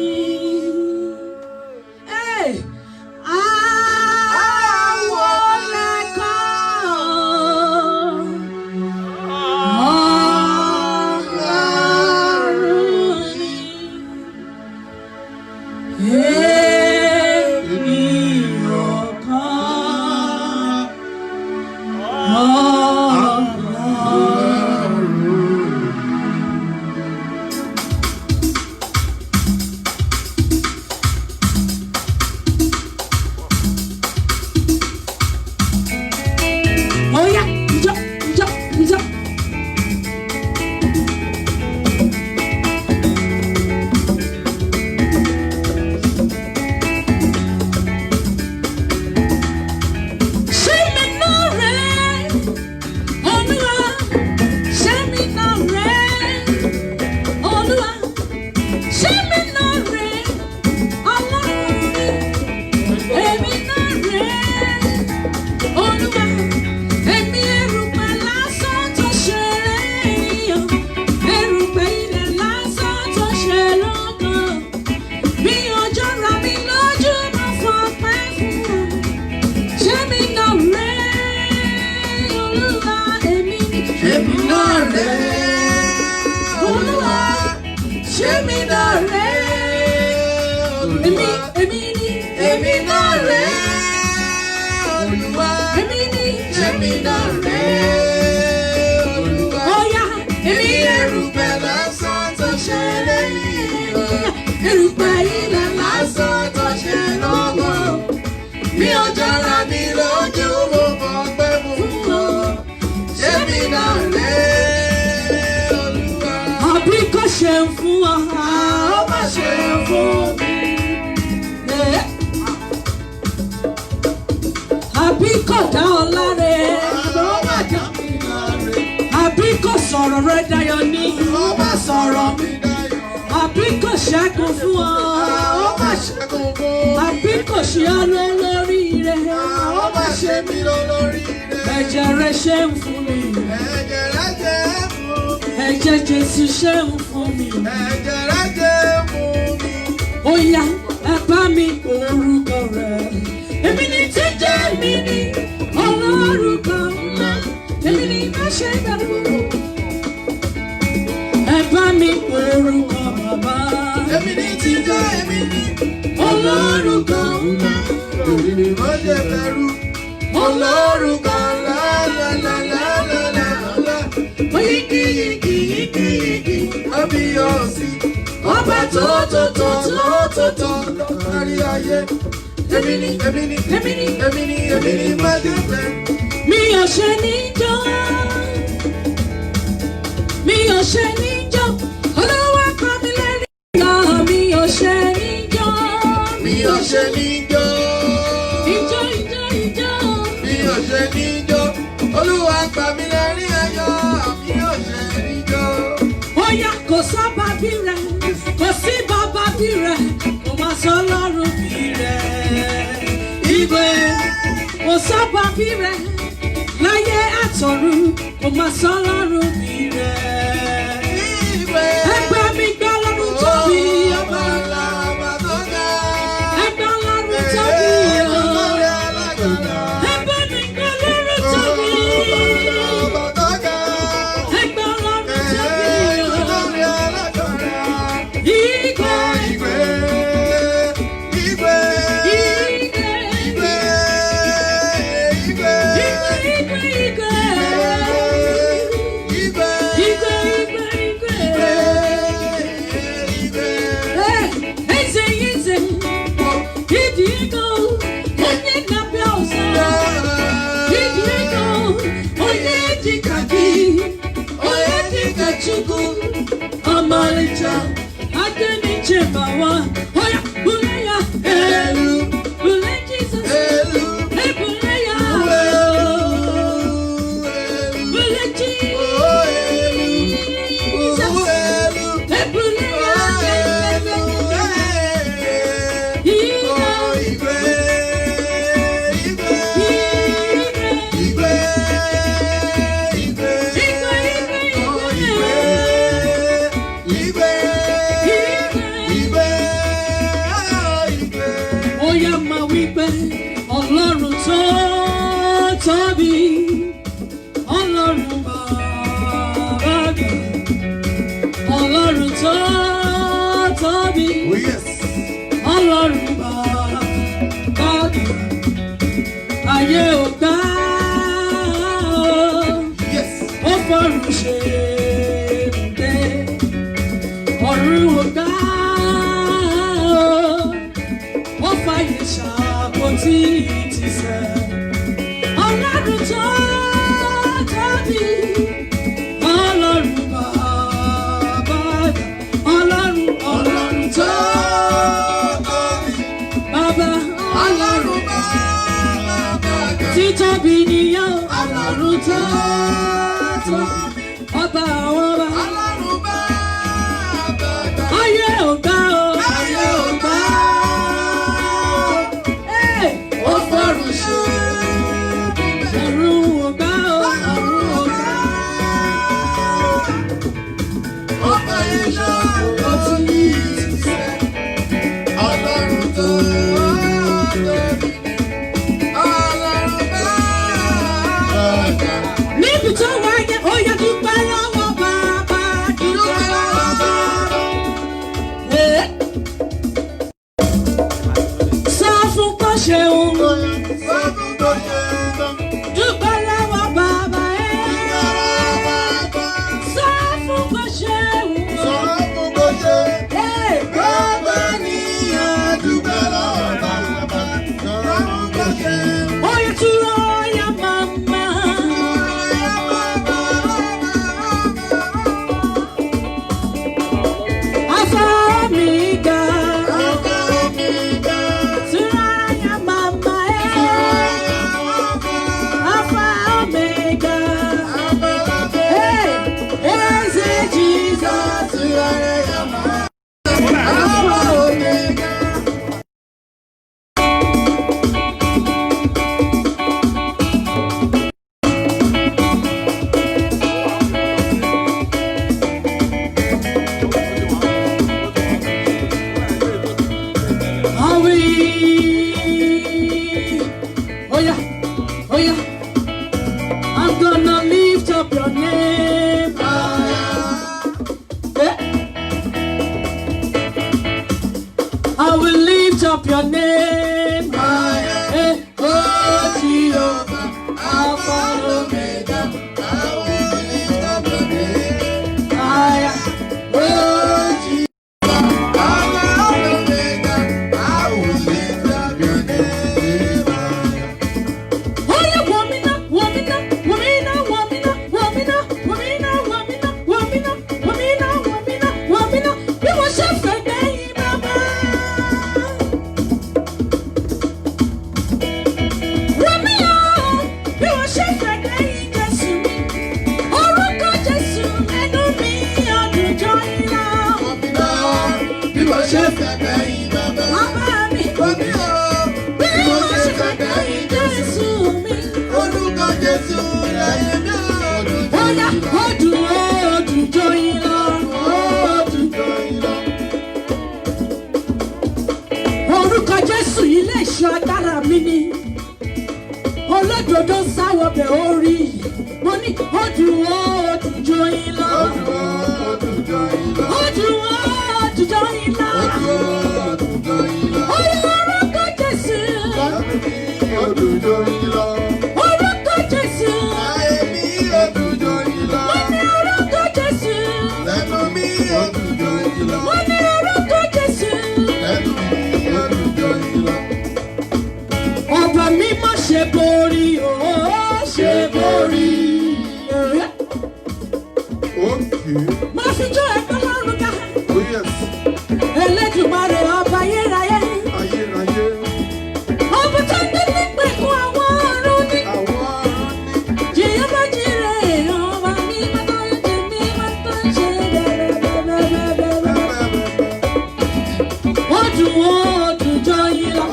Sọ̀rọ̀ rẹ dayọ̀ ní. Ó bá sọ̀rọ̀ mi dayọ̀. Àbí kò ṣẹ́gun fún ọ. Ó bá ṣẹ́gun fún ọ. Àbí kò ṣe ọ́ lórí rẹ̀. Ó bá ṣe mí lórí rẹ̀. Ẹ̀jẹ̀ rẹ̀ ṣe ń fún mi. Ẹ̀jẹ̀ rẹ̀ ṣe ń fún mi. Ẹ̀jẹ̀ Jésù ṣe ń fún mi. Ẹ̀jẹ̀ rẹ̀ ṣe ń fún mi. Ó yá ẹ bá mi orúkọ rẹ̀. Èmi ni tí jẹ́ mi ní Ọlọ́run kan ńlá. Èmi ni má ṣe bẹ̀rù. Ẹ bá mi orúkọ bàbá. Èmi ni tí jẹ́ èmi ni Ọlọ́run kan ńlá. Èmi ni má ṣe bẹ̀rù. Ọlọ́run kan lálálálálálá. Yíkí yíkí yíkí yíkí. Àbí ọ̀sìn. Ọba tó kárí ayé. Èmi ni má ṣe bẹ̀rù. Mi ò ṣe ní jọ́. Mi ò ṣe ní jọ́. Olúwa kọ́ mi lẹ́rìí yọ. Mi ò ṣe ní jọ́. Mi ò ṣe ní jọ́. Ìjọ́. Mi ò ṣe ní jọ́. Olúwa kọ́ mi lẹ́rìí ayọ̀. Mi ò ṣe ní jọ́. Ó yá kò sábà bí rẹ̀, kò sí bàbá bí rẹ̀, kò má sọ lọ́rùn bí rẹ̀. Ìgbé kò sábà bí rẹ̀. Láyé àtọ̀run kò máa sọ lọ́rùn mi rẹ̀. Ẹgbẹ́ mi gbọ́ lọ́rùn tóbi ọba ńlá ọba tó ga. Ẹgbẹ́ lọ́rùn tóbi ọba ẹgbẹ́ mi gbọ́ lọ́rùn tóbi ọba tó ga. Ẹgbẹ́ lọ́rùn tóbi ọba ìgbé. Amalicha, Adeni Chebawa, Oya, Buleya, Elu, Bule Jesus, Elu, Buleya, Bule Jesus, Buleya, Ọlọ́run tó tóbi, Ọlọ́run bàbá mi, Ọlọ́run tó tóbi, Ọlọ́run bàbá mi, ayé ò gbà ó fọ́rùn ṣe ibùgbé, ọ̀run ò gbà ó fàyè ṣàpótí ìtìsẹ̀. Ọlọ́run tó tóbi, Ọlọ́run bàbá, Ọlọ́run tó tóbi, bàbá, Ọlọ́run bàbá, títóbi nìyẹn, Ọlọ́run tó tóbi, ọba àwọn ọba, Ọlọ́run bàbá, ayé ò gbà ó, ayé ò gbà ó fọ́rùn ṣe. Níbi tó wáyé, ó yẹ dúpẹ́ lọ́wọ́ bàbá, dúpẹ́ lọ́wọ́ bàbá. Sọ fún kó ṣeun, dúpẹ́ lọ́wọ́ bàbá. Sọ fún kó ṣeun, bàbá nìyẹn, dúpẹ́ lọ́wọ́ bàbá. Ó yẹ túrọ̀, ó yẹ màmá. Oh yeah, I'm gonna lift up your name. I will lift up your name. Oh Jehovah, Alpha and Omega. I will lift up your name. Oh Jehovah, Alpha and Omega. I will lift up your name. Orúkọ Jésù ilé ìṣọ́ agbára mi ni, olódodo sáwọ́ bẹ̀ orí, mo ní ojúwọ́ ojújọ́ yín lọ, ojúwọ́ ojújọ́ yín lọ, orúkọ Jésù, orúkọ Jésù, ọba mi má ṣe borí, ó ṣe borí. Má fi jó ẹgbẹ́ lọ́rùn ká. Elédùmarè ọba ayérayé. Ọba tó ní nípẹ̀kun àwọn ọ̀run ní. Jèyọ́bá jìrè ọba mi má tó ń jẹ mí má tó ń ṣe bẹ́ẹ̀. Ó dùn ó dùn jọ yín lọ.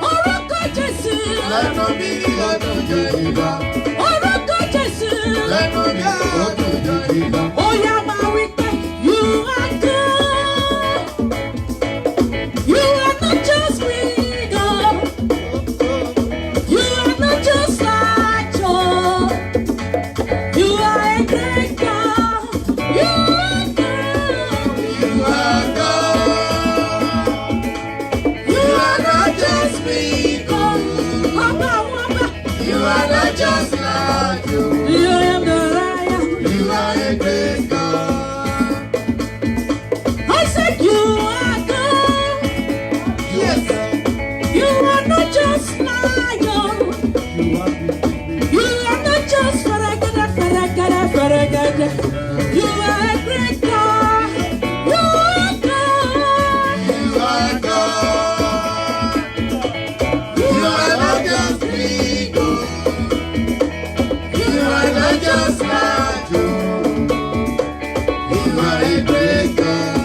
Orúkọ Jésù, orúkọ Jésù, ó yá máa wí pé you are good. just like you. You am the lion. You are a great God. I said you are God. Yes, You are not just lion. You are not just faragada. You are a great God. You are God. you are God. You are not just big, oh. You are not just like you. You are a great God.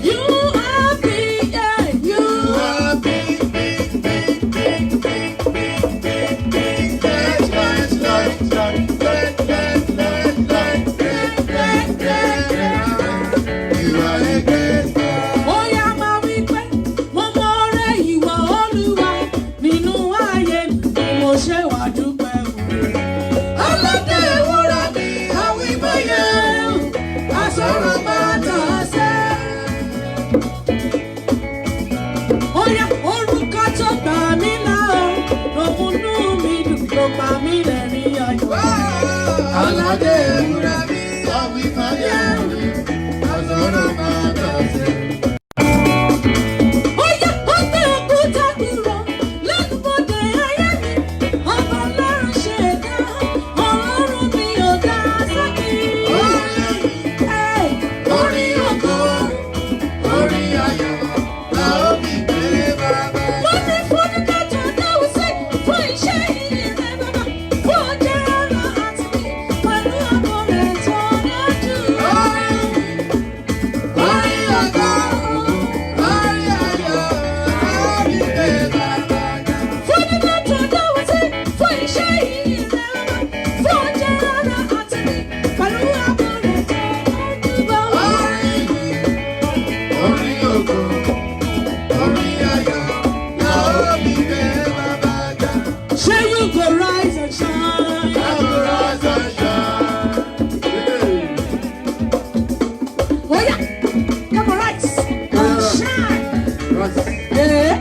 You are big. You You are big, big, big, big, big, big, big, big. Let. You are a great God. Oya máa wí pé mo mọ ọrẹ ìwà Olúwa nínú ayé mi ni mo ṣe wá dúpẹ́ òun. Aládé ìwúra mi, àwọn ìbáyé, àsọ̀rọ̀ máa tà sẹ́. Oya orúkọ tó gbà mí là ó ló múnú mi dùn ló pa mí lẹ́rìn ayọ̀. Aládé ìwúra mi, àwọn ìbáyé, àsọ̀rọ̀ máa tà sẹ́. Oya ó gbé òkúta kúrò lẹ́nu bodè ayé mi. Ọba Ọlọ́run ṣe dá Ọlọ́run mi ò dá sákì. Orin ògo, orin ayọ̀, la ó fi gbé bàbá. Wọ́n ní fúnikẹ́ tó dáwọ́ sí fún iṣẹ́ ìyìn rẹ̀ bàbá. Fún ọjọ́ ọ̀la àti mi pẹ̀lú àbọ̀ rẹ̀ tó dájú. Orin ògo, orin ayọ̀, la ó fi gbé bàbá. Fúnikẹ́ tó dáwọ́ sí fún iṣẹ́ ìyìn rẹ̀ bàbá. Fún ọjọ́ ọ̀la àti mi pẹ̀lú àbọ̀ rẹ̀ tó dájú bàbá. Orin ògo, orin ayọ̀, la ó fi gbé bàbá ga. Say you go rise and shine. Adoration shine. Oh yeah, come on, rise and shine. Yeah.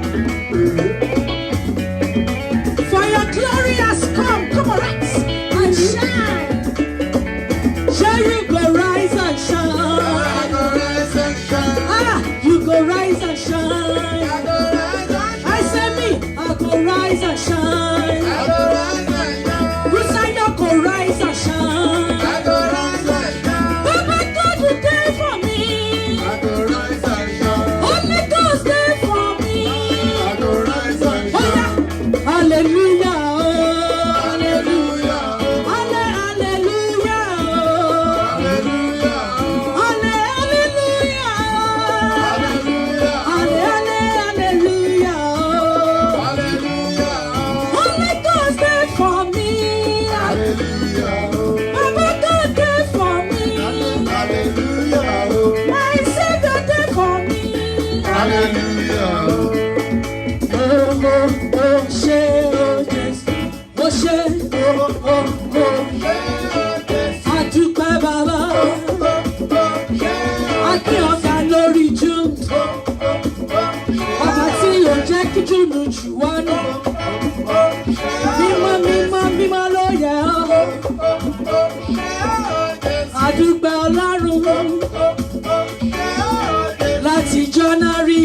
For your glory has come. Come on, rise and shine. Say you go rise and shine. Adoration shine. Ah, you go rise and shine. Adoration I say me, I go rise and shine. You say you go rise and shine. Baba God, you there for me. Only God's there for me. Oh yeah, hallelujah, oh, hallelujah, hallelujah, oh, hallelujah, hallelujah, oh. Only God's there for me. Baba God there for me. My Savior there for me. Oh, ṣé, àdúpẹ́ bàbá, akí ọ̀gá lórí jù, ọba tí yóò jẹ́ kí jùnú jù wá nù. Mímọ́, mímọ́, mímọ́ ló yẹ ọ́. Àdúpẹ́ Ọlọ́run láti January,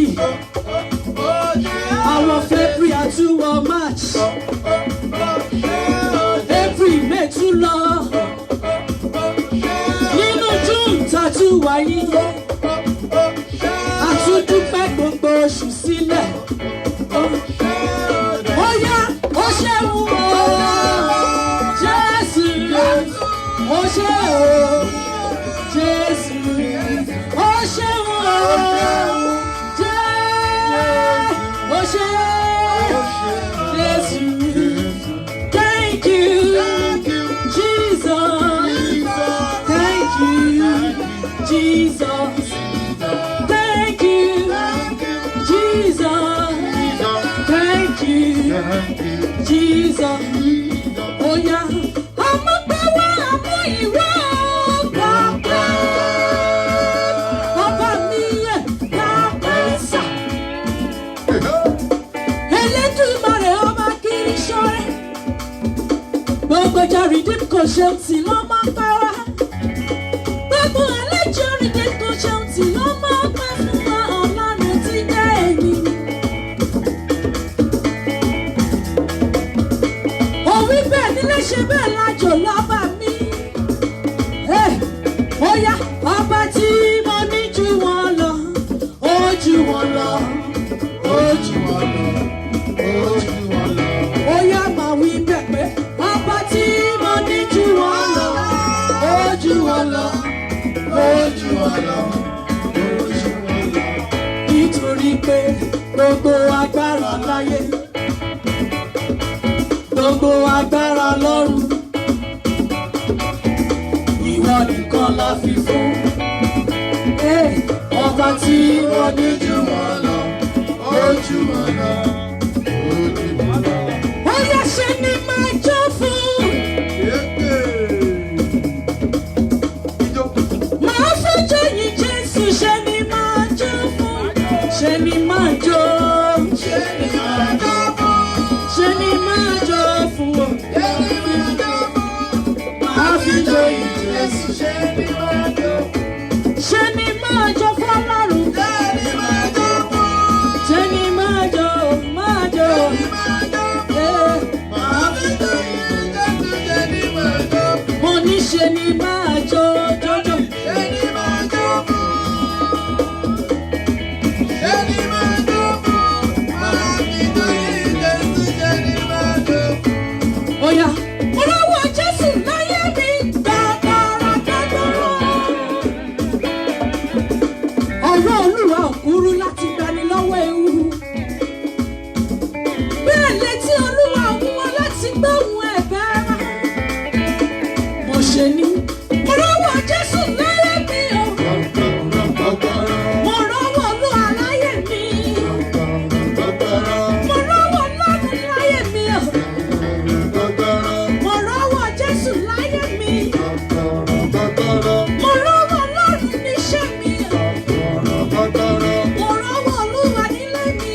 àwọn February àtúwọ̀ March, April, May tún lọ. Nínú June tàtú wáyé, àtúndúpẹ́ gbogbo oṣù sílẹ̀. Ó yá, ó ṣeun o, Jésù, ó ṣe o, Jésù, ó ṣeun o, ó ṣe, Jésù. Thank you, Jesus. Thank you, Jesus. Thank you, Jesus. Thank you, Jesus. Oh yeah, I'm a power, I'm a hero. Papa, Papa mia, Papa sa. Elédùmarè ọba kì í ṣọ̀rẹ́. Gbogbo kò ṣeun tí ló máa pa wá. Gbogbo àlejò rìndé kò ṣeun tí ló máa pa fún wa. Ọlọ́run ti dá èmi. Òwí bẹ́ẹ̀ nílé ṣe bẹ́ẹ̀ lájò lọ́ba mi. Ó yá ọba tí mo ní jù wọ́n lọ. Ó jù wọ́n lọ. Ó jù wọ́n lọ. Ó jù wọ́n lọ. Ó yá máa wí bẹ́ẹ̀ pé ọba tí mo ní jù wọ́n lọ. Ó jù wọ́n lọ. Ó jù wọ́n lọ. Ó jù wọ́n lọ. Nítorí pé gbogbo agbára láyé, gbogbo agbára lọ́run, ìwọ nìkan la fi fún. Ọba tí wọ́n ní jù wọ́n lọ, ó jù wọ́n lọ, ó jù wọ́n lọ. Ó yá ṣe ni máa jó fún. Máa fojú yìn Jésù, ṣe ni máa jó fún. Ṣe ni máa jó. Ṣe ni máa jó fún. Ṣe ni máa jó fún. Ṣe ni máa jó fún. Máa fojú yìn Jésù, ṣe ni máa jó fún. Ṣe ni máa jó fún Ọlọ́run. Ṣe ni máa jó fún. Ṣe ni máa jó, máa jó. Ṣe ni máa jó fún. Máa fojú yìn Jésù, ṣe ni máa jó fún. Mo ní ṣe ni máa jó, jójó. Ṣe ni máa jó fún. Ṣe ni máa jó fún. Máa fojú yìn Jésù, ṣe ni máa jó fún. Ó yá, mo lọ́wọ́ Jésù láyé mi gbàgbọ́rọ̀ gbàgbọ́rọ̀. Ọ̀rọ̀ Olúwa ò kúrú láti gbani lọ́wọ́ ewu. Bẹ́ẹ̀ létí Olúwa ò wúwo láti gbóhùn ẹ̀bẹ̀ wa. Mo ṣe ní mo lọ́wọ́ Jésù láyé mi o. Mo lọ́wọ́ Olúwa láyé mi. Mo lọ́wọ́ Ọlọ́run láyé mi o. Mo lọ́wọ́ Jésù láyé mi. Mo lọ́wọ́ Ọlọ́run níṣẹ́ mi o. Mo lọ́wọ́ Olúwa nílé mi.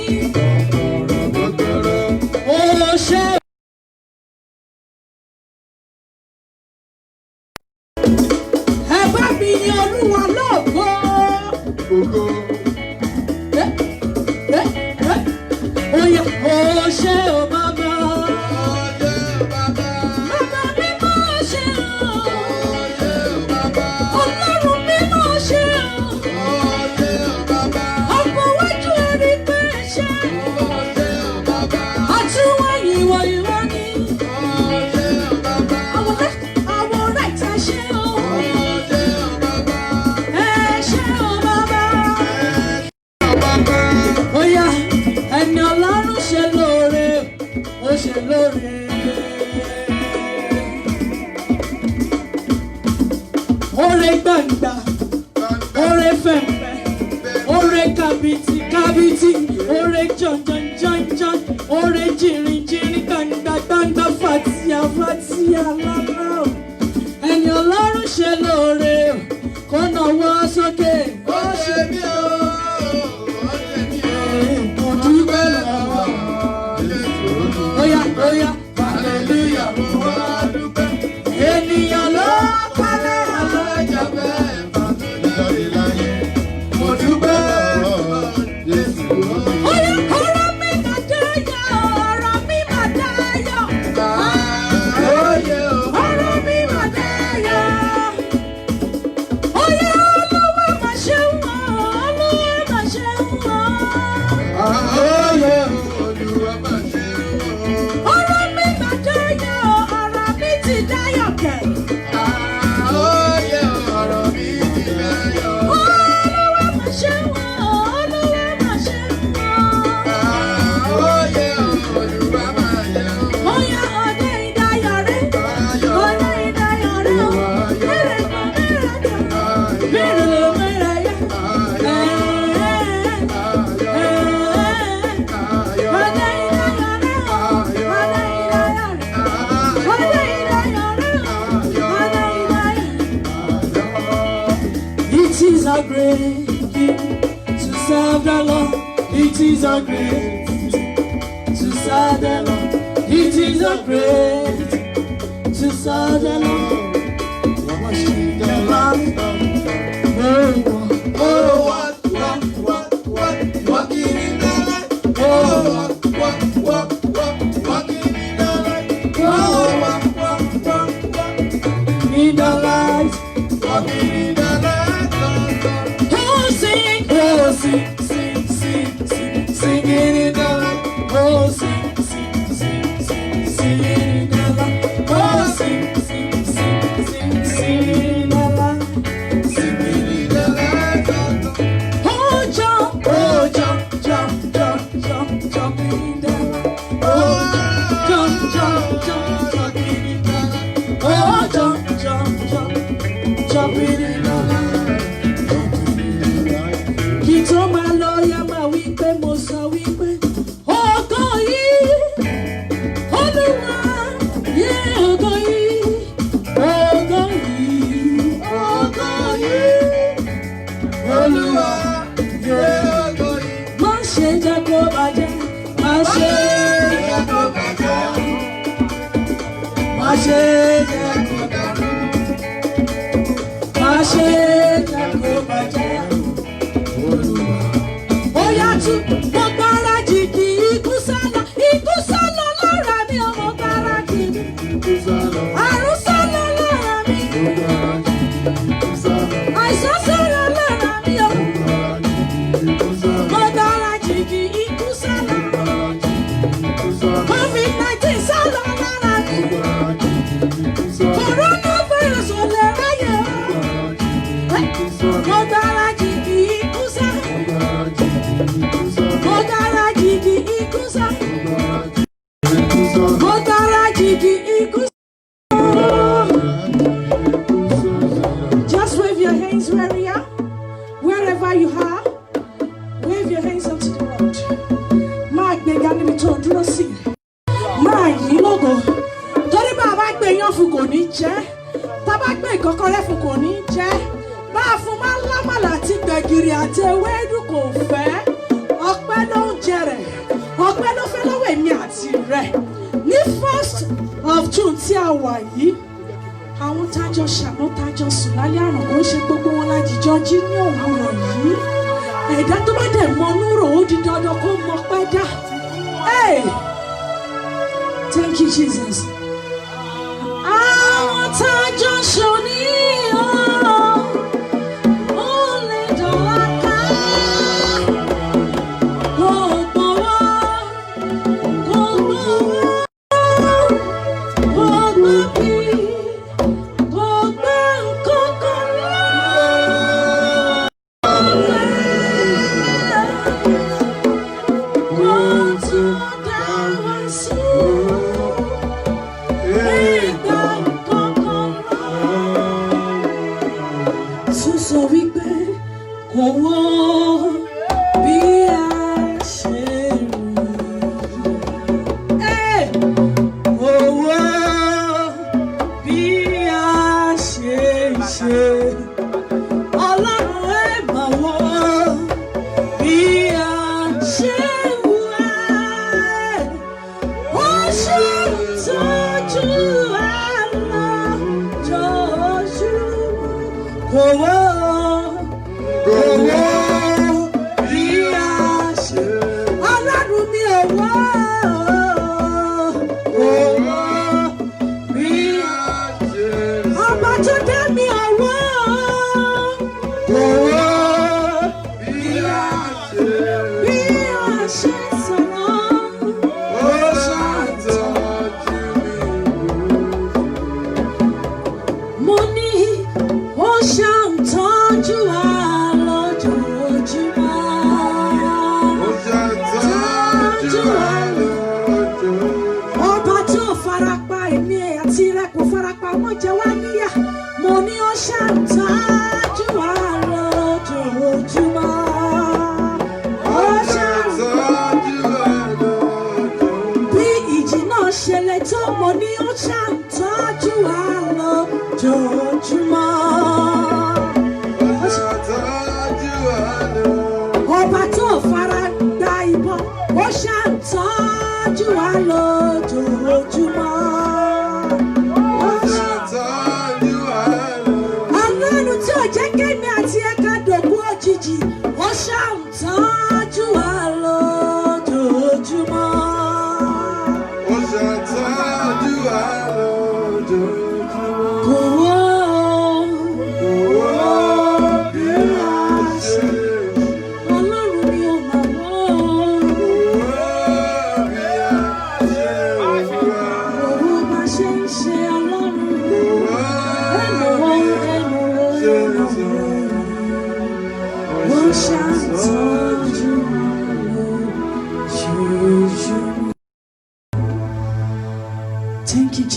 Ó ṣe. Ẹ bá mi yin Olúwa lógo. Ó yá, ó ṣe o bàbá. Bàbá mi máa ṣe o. Ọlọ́run mi máa ṣe o. Ọkọ̀ wájú ẹni pé ṣe. Àtúwọ̀yìn ìwọ̀ ìwọ ni. Àwọn right ẹ ṣe o. Ẹ ṣe o bàbá. Ó yá, ẹni Ọlọ́run ṣe lóore, ó ṣe lóore. Oore gbàǹgbà, oore fẹ̀m̀fẹ̀, oore kàbìtì kàbìtì, oore jọ̀njọ̀njọ̀njọ̀n, oore jìrìjìrì gbàǹgbà gbàǹgbà fàtíà fàtíà lálá o. Ẹni Ọlọ́run ṣe lóore, kó nawọ́ sókè. Ó ṣe mí o, ó ṣe mí o. Mo dúpẹ́ lọ́wọ́ Jésù. Ó yá, hallelujah, mo wá dúpẹ́. Ènìyàn ló kálẹ̀ alájà bẹ́ẹ̀ bá tó jáde láyé. Mo dúpẹ́ lọ́wọ́ Jésù. Ó yá, ọ̀rọ̀ mi mà dáyọ̀, ọ̀rọ̀ mi mà dáyọ̀. Ọ̀rọ̀ mi mà dáyọ̀. Ó yá, Olúwa mà ṣeun o, Olúwa mà ṣeun o. Olúwa mà ṣeun o. Ọ̀rọ̀ mi mà dáyọ̀, ọ̀rọ̀ mi ti dáyọ̀ kẹ̀. Ọ̀rọ̀ mi ti dáyọ̀. Olúwa mà ṣeun o, Olúwa mà ṣeun o. Olúwa mà ṣeun o. Ó yá, ọdẹ ìdáyọ̀ rẹ̀, ọdẹ ìdáyọ̀ rẹ̀ o. Mẹ́rẹ̀ kan mẹ́rẹ̀ kan, mẹ́rẹ̀ ló mẹ́rẹ̀ yá. Ọdẹ ìdáyọ̀ rẹ̀ o, ọdẹ ìdáyọ̀ rẹ̀, ọdẹ ìdáyọ̀ rẹ̀ o, ọdẹ ìdáyọ̀. It is a great thing to serve the Lord. It is a great thing to serve the Lord. It is a great to Thank you, Jesus.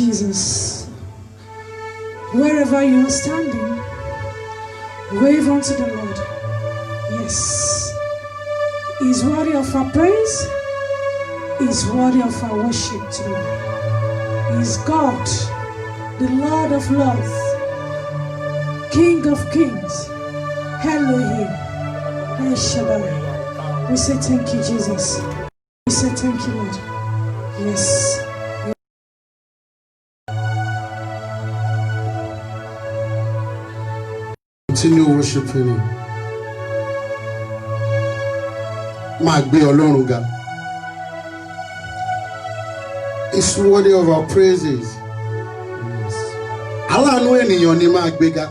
Jesus. Wherever you are standing, wave unto the Lord. Yes. He's worthy of our praise. He's worthy of our worship today. He's God, the Lord of Lords, King of Kings, Elohim, El Shaddai. We say thank you, Jesus. We say thank you, Lord. Yes. Continue worshiping him. Máa gbé Ọlọ́run ga. It's worthy of our praises. Aláàánú ènìyàn ni máa gbé ga.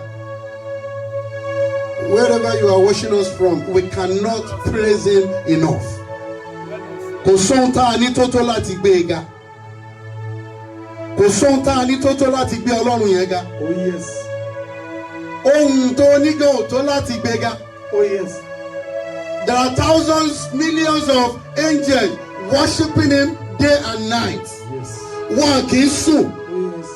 Wherever you are watching us from, we cannot praise him enough. Kò sóhun tá a ní tó tó láti gbé e ga. Kò sóhun tá a ní tó tó láti gbé Ọlọ́run yẹn ga. Oh yes. Ohun tó nígbà ò tó láti gbé ga. Oh yes. There are thousands, millions of angels worshiping him day and night. Yes. Wọn kì í sùn. Oh yes.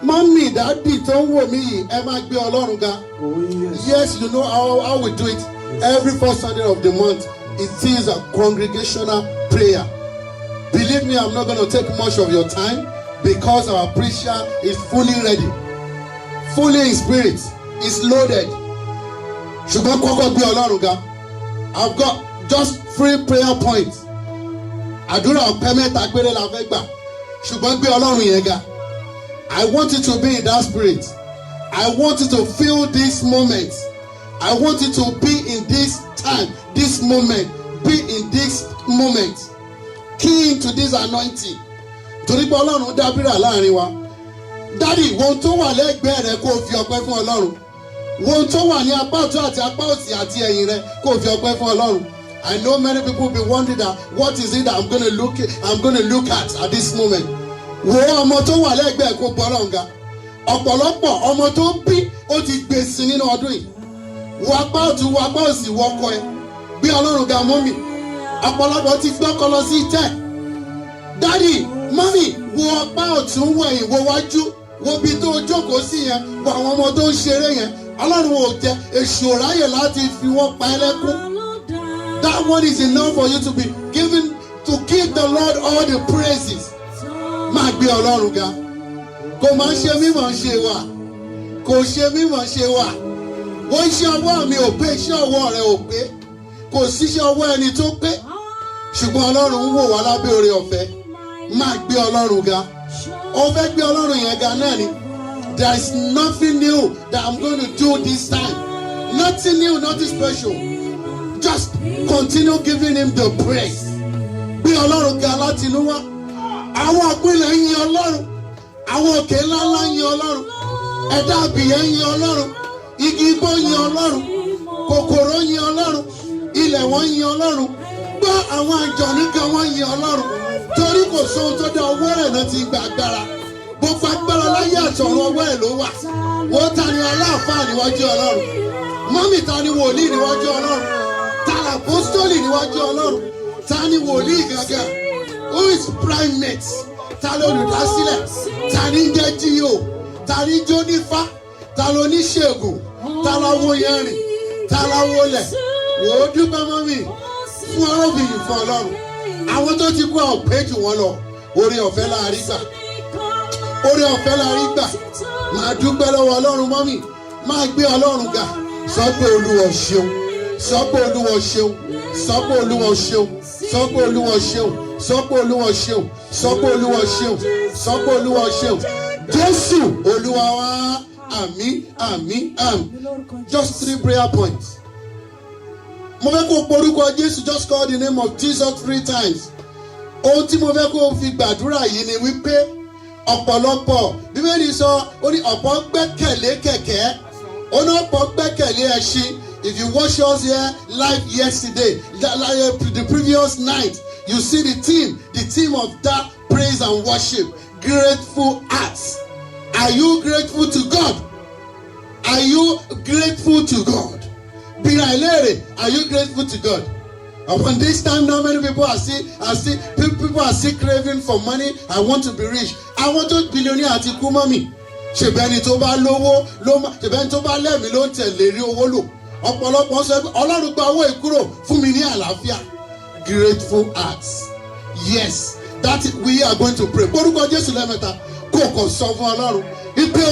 Mọ́mí dádì tó ń wò mí yìí, ẹ máa gbé Ọlọ́run ga. Oh yes. Yes, you know how we do it. Every first Sunday of the month, it is a congregational prayer. Believe me, I'm not going to take much of your time because our preacher is fully ready, fully in spirit, is loaded. Ṣùgbọ́n kọ́kọ́ gbé Ọlọ́run ga. I've got just 3 prayer points. Àdúrà ọ̀pẹ mẹ́ta péré la fẹ́ gbà. Ṣùgbọ́n gbé Ọlọ́run yẹn ga. I want you to be in that spirit. I want you to feel this moment. I want you to be in this time, this moment. Be in this moment. Key into this anointing. Torí pé Ọlọ́run dábìrà láàrin wa. Daddy, ohun tó wà lẹ́gbẹ̀ẹ́ rẹ kó o fi ọpẹ́ fún Ọlọ́run. Ohun tó wà ní apá ọ̀tún àti apá òsì àti ẹ̀yìn rẹ kó o fi ọpẹ́ fún Ọlọ́run. I know many people will be wondering that what is it that I'm going to look at this moment. Wo ọmọ tó wà lẹ́gbẹ̀ẹ́ kó gbọ́ Ọlọ́run ga. Ọ̀pọ̀lọpọ̀ ọmọ tó bí ó ti gbèsè nínú ọdún yìí. Wo apá ọ̀tún, wo apá òsì, wo ọkọ ẹ. Gbé Ọlọ́run ga mọ́mì. Ọ̀pọ̀lọpọ̀ ti gbọ́kọ lọ sí ìtẹ́. Daddy, mọ́mì, wo apá ọ̀tún, wo ẹ̀yìn, wo wájú, wo bí tó jókòó sí yẹn, wo àwọn ọmọ tó ń ṣeré yẹn. Ọlọ́run ò jẹ́ èṣù ò ráyè láti fi wọ́n pa ẹlẹ́kún. That one is enough for you to be given to give the Lord all the praises. Máa gbé Ọlọ́run ga. Kò máa ṣe mímọ̀ ṣe wà. Kò ṣe mímọ̀ ṣe wà. Wọ́n iṣẹ́ ọwọ́ mi ò pé, iṣẹ́ ọwọ́ rẹ ò pé. Kò síṣẹ́ ọwọ́ ẹni tó pé. Ṣùgbọ́n Ọlọ́run ń wò wá lábẹ́ oore ọ̀fẹ́. Máa gbé Ọlọ́run ga. Ó fẹ́ gbé Ọlọ́run yẹn ga náà ni. There is nothing new that I'm going to do this time. Nothing new, nothing special. Just continue giving him the praise. Gbé Ọlọ́run ga láti inú wá. Àwọn àpilẹ̀ ń yin Ọlọ́run. Àwọn òkè ńláńlá ń yin Ọlọ́run. Ẹ̀dá àbìyẹ́ ń yin Ọlọ́run. Igi igbó ń yin Ọlọ́run. Kòkòrò ń yin Ọlọ́run. Ilẹ̀ wọn ń yin Ọlọ́run. Gbọ́ àwọn àjọ̀ní kan wọ́n ń yin Ọlọ́run. Torí kò sóhun tó dá ọwọ́ rẹ̀ náà ti gba agbára. Gbogbo agbára láyé àtọ̀run ọwọ́ ẹ̀ ló wà. Wọ́n ta ni aláàfáà níwájú Ọlọ́run. Mọ́mì ta ni wòlíì níwájú Ọlọ́run. Ta ni apostoli níwájú Ọlọ́run. Ta ni wòlíì gàgà. Who is primate? Ta ló olùdásílẹ̀? Ta ni ń jẹ́ G.O.? Ta ni Jónífà? Ta ló oníṣègùn? Ta ló wo yẹn rìn? Ta ló wọlẹ̀? Wò ó dúpẹ́ mọ́mì fún ọlọ́bìnrin fún Ọlọ́run. Àwọn tó ti kú àwọn pé jù wọ́n lọ. Oore ọ̀fẹ́ la rí gbà. Oore ọ̀fẹ́ la rí gbà. Máa dúpẹ́ lọ́wọ́ Ọlọ́run mọ́mì. Máa gbé Ọlọ́run ga. Sọ pé Olúwa ṣeun. Sọ pé Olúwa ṣeun. Sọ pé Olúwa ṣeun. Sọ pé Olúwa ṣeun. Sọ pé Olúwa ṣeun. Sọ pé Olúwa ṣeun. Sọ pé Olúwa ṣeun. Jésù Olúwa wa. Àmín, àmín, àmín. Just 3 prayer points. Mo fẹ́ kó porúkọ Jésù, just call the name of Jesus 3 times. Ohun tí mo fẹ́ kó fi gbàdúrà yìí ni wípé ọ̀pọ̀lọpọ̀ Bíbélì sọ ó ní ọ̀pọ̀ gbẹ́kẹ̀lé kẹ̀kẹ́, ó ní ọ̀pọ̀ gbẹ́kẹ̀lé ẹṣin. If you watch us here live yesterday, the previous night, you see the theme of that praise and worship, grateful hearts. Are you grateful to God? Are you grateful to God? Are you grateful to God? Upon this time now, many people are still craving for money. I want to be rich. àwọn tó bílíọ̀nì àti kú mọ́ mi ṣèbẹ́ni tó bá lówó ṣèbẹ́ni tó bá lẹ́mìí ló ń tẹ̀lé rí owó lò ọ̀pọ̀lọpọ̀ sọ pé ọlọ́run gba owó ìkúrò fún mi ní àlàáfíà grateful hearts yes that we are going to pray orúkọ Jésù lẹ́mẹ̀ta kó kò sọ fún ọlọ́run ìpè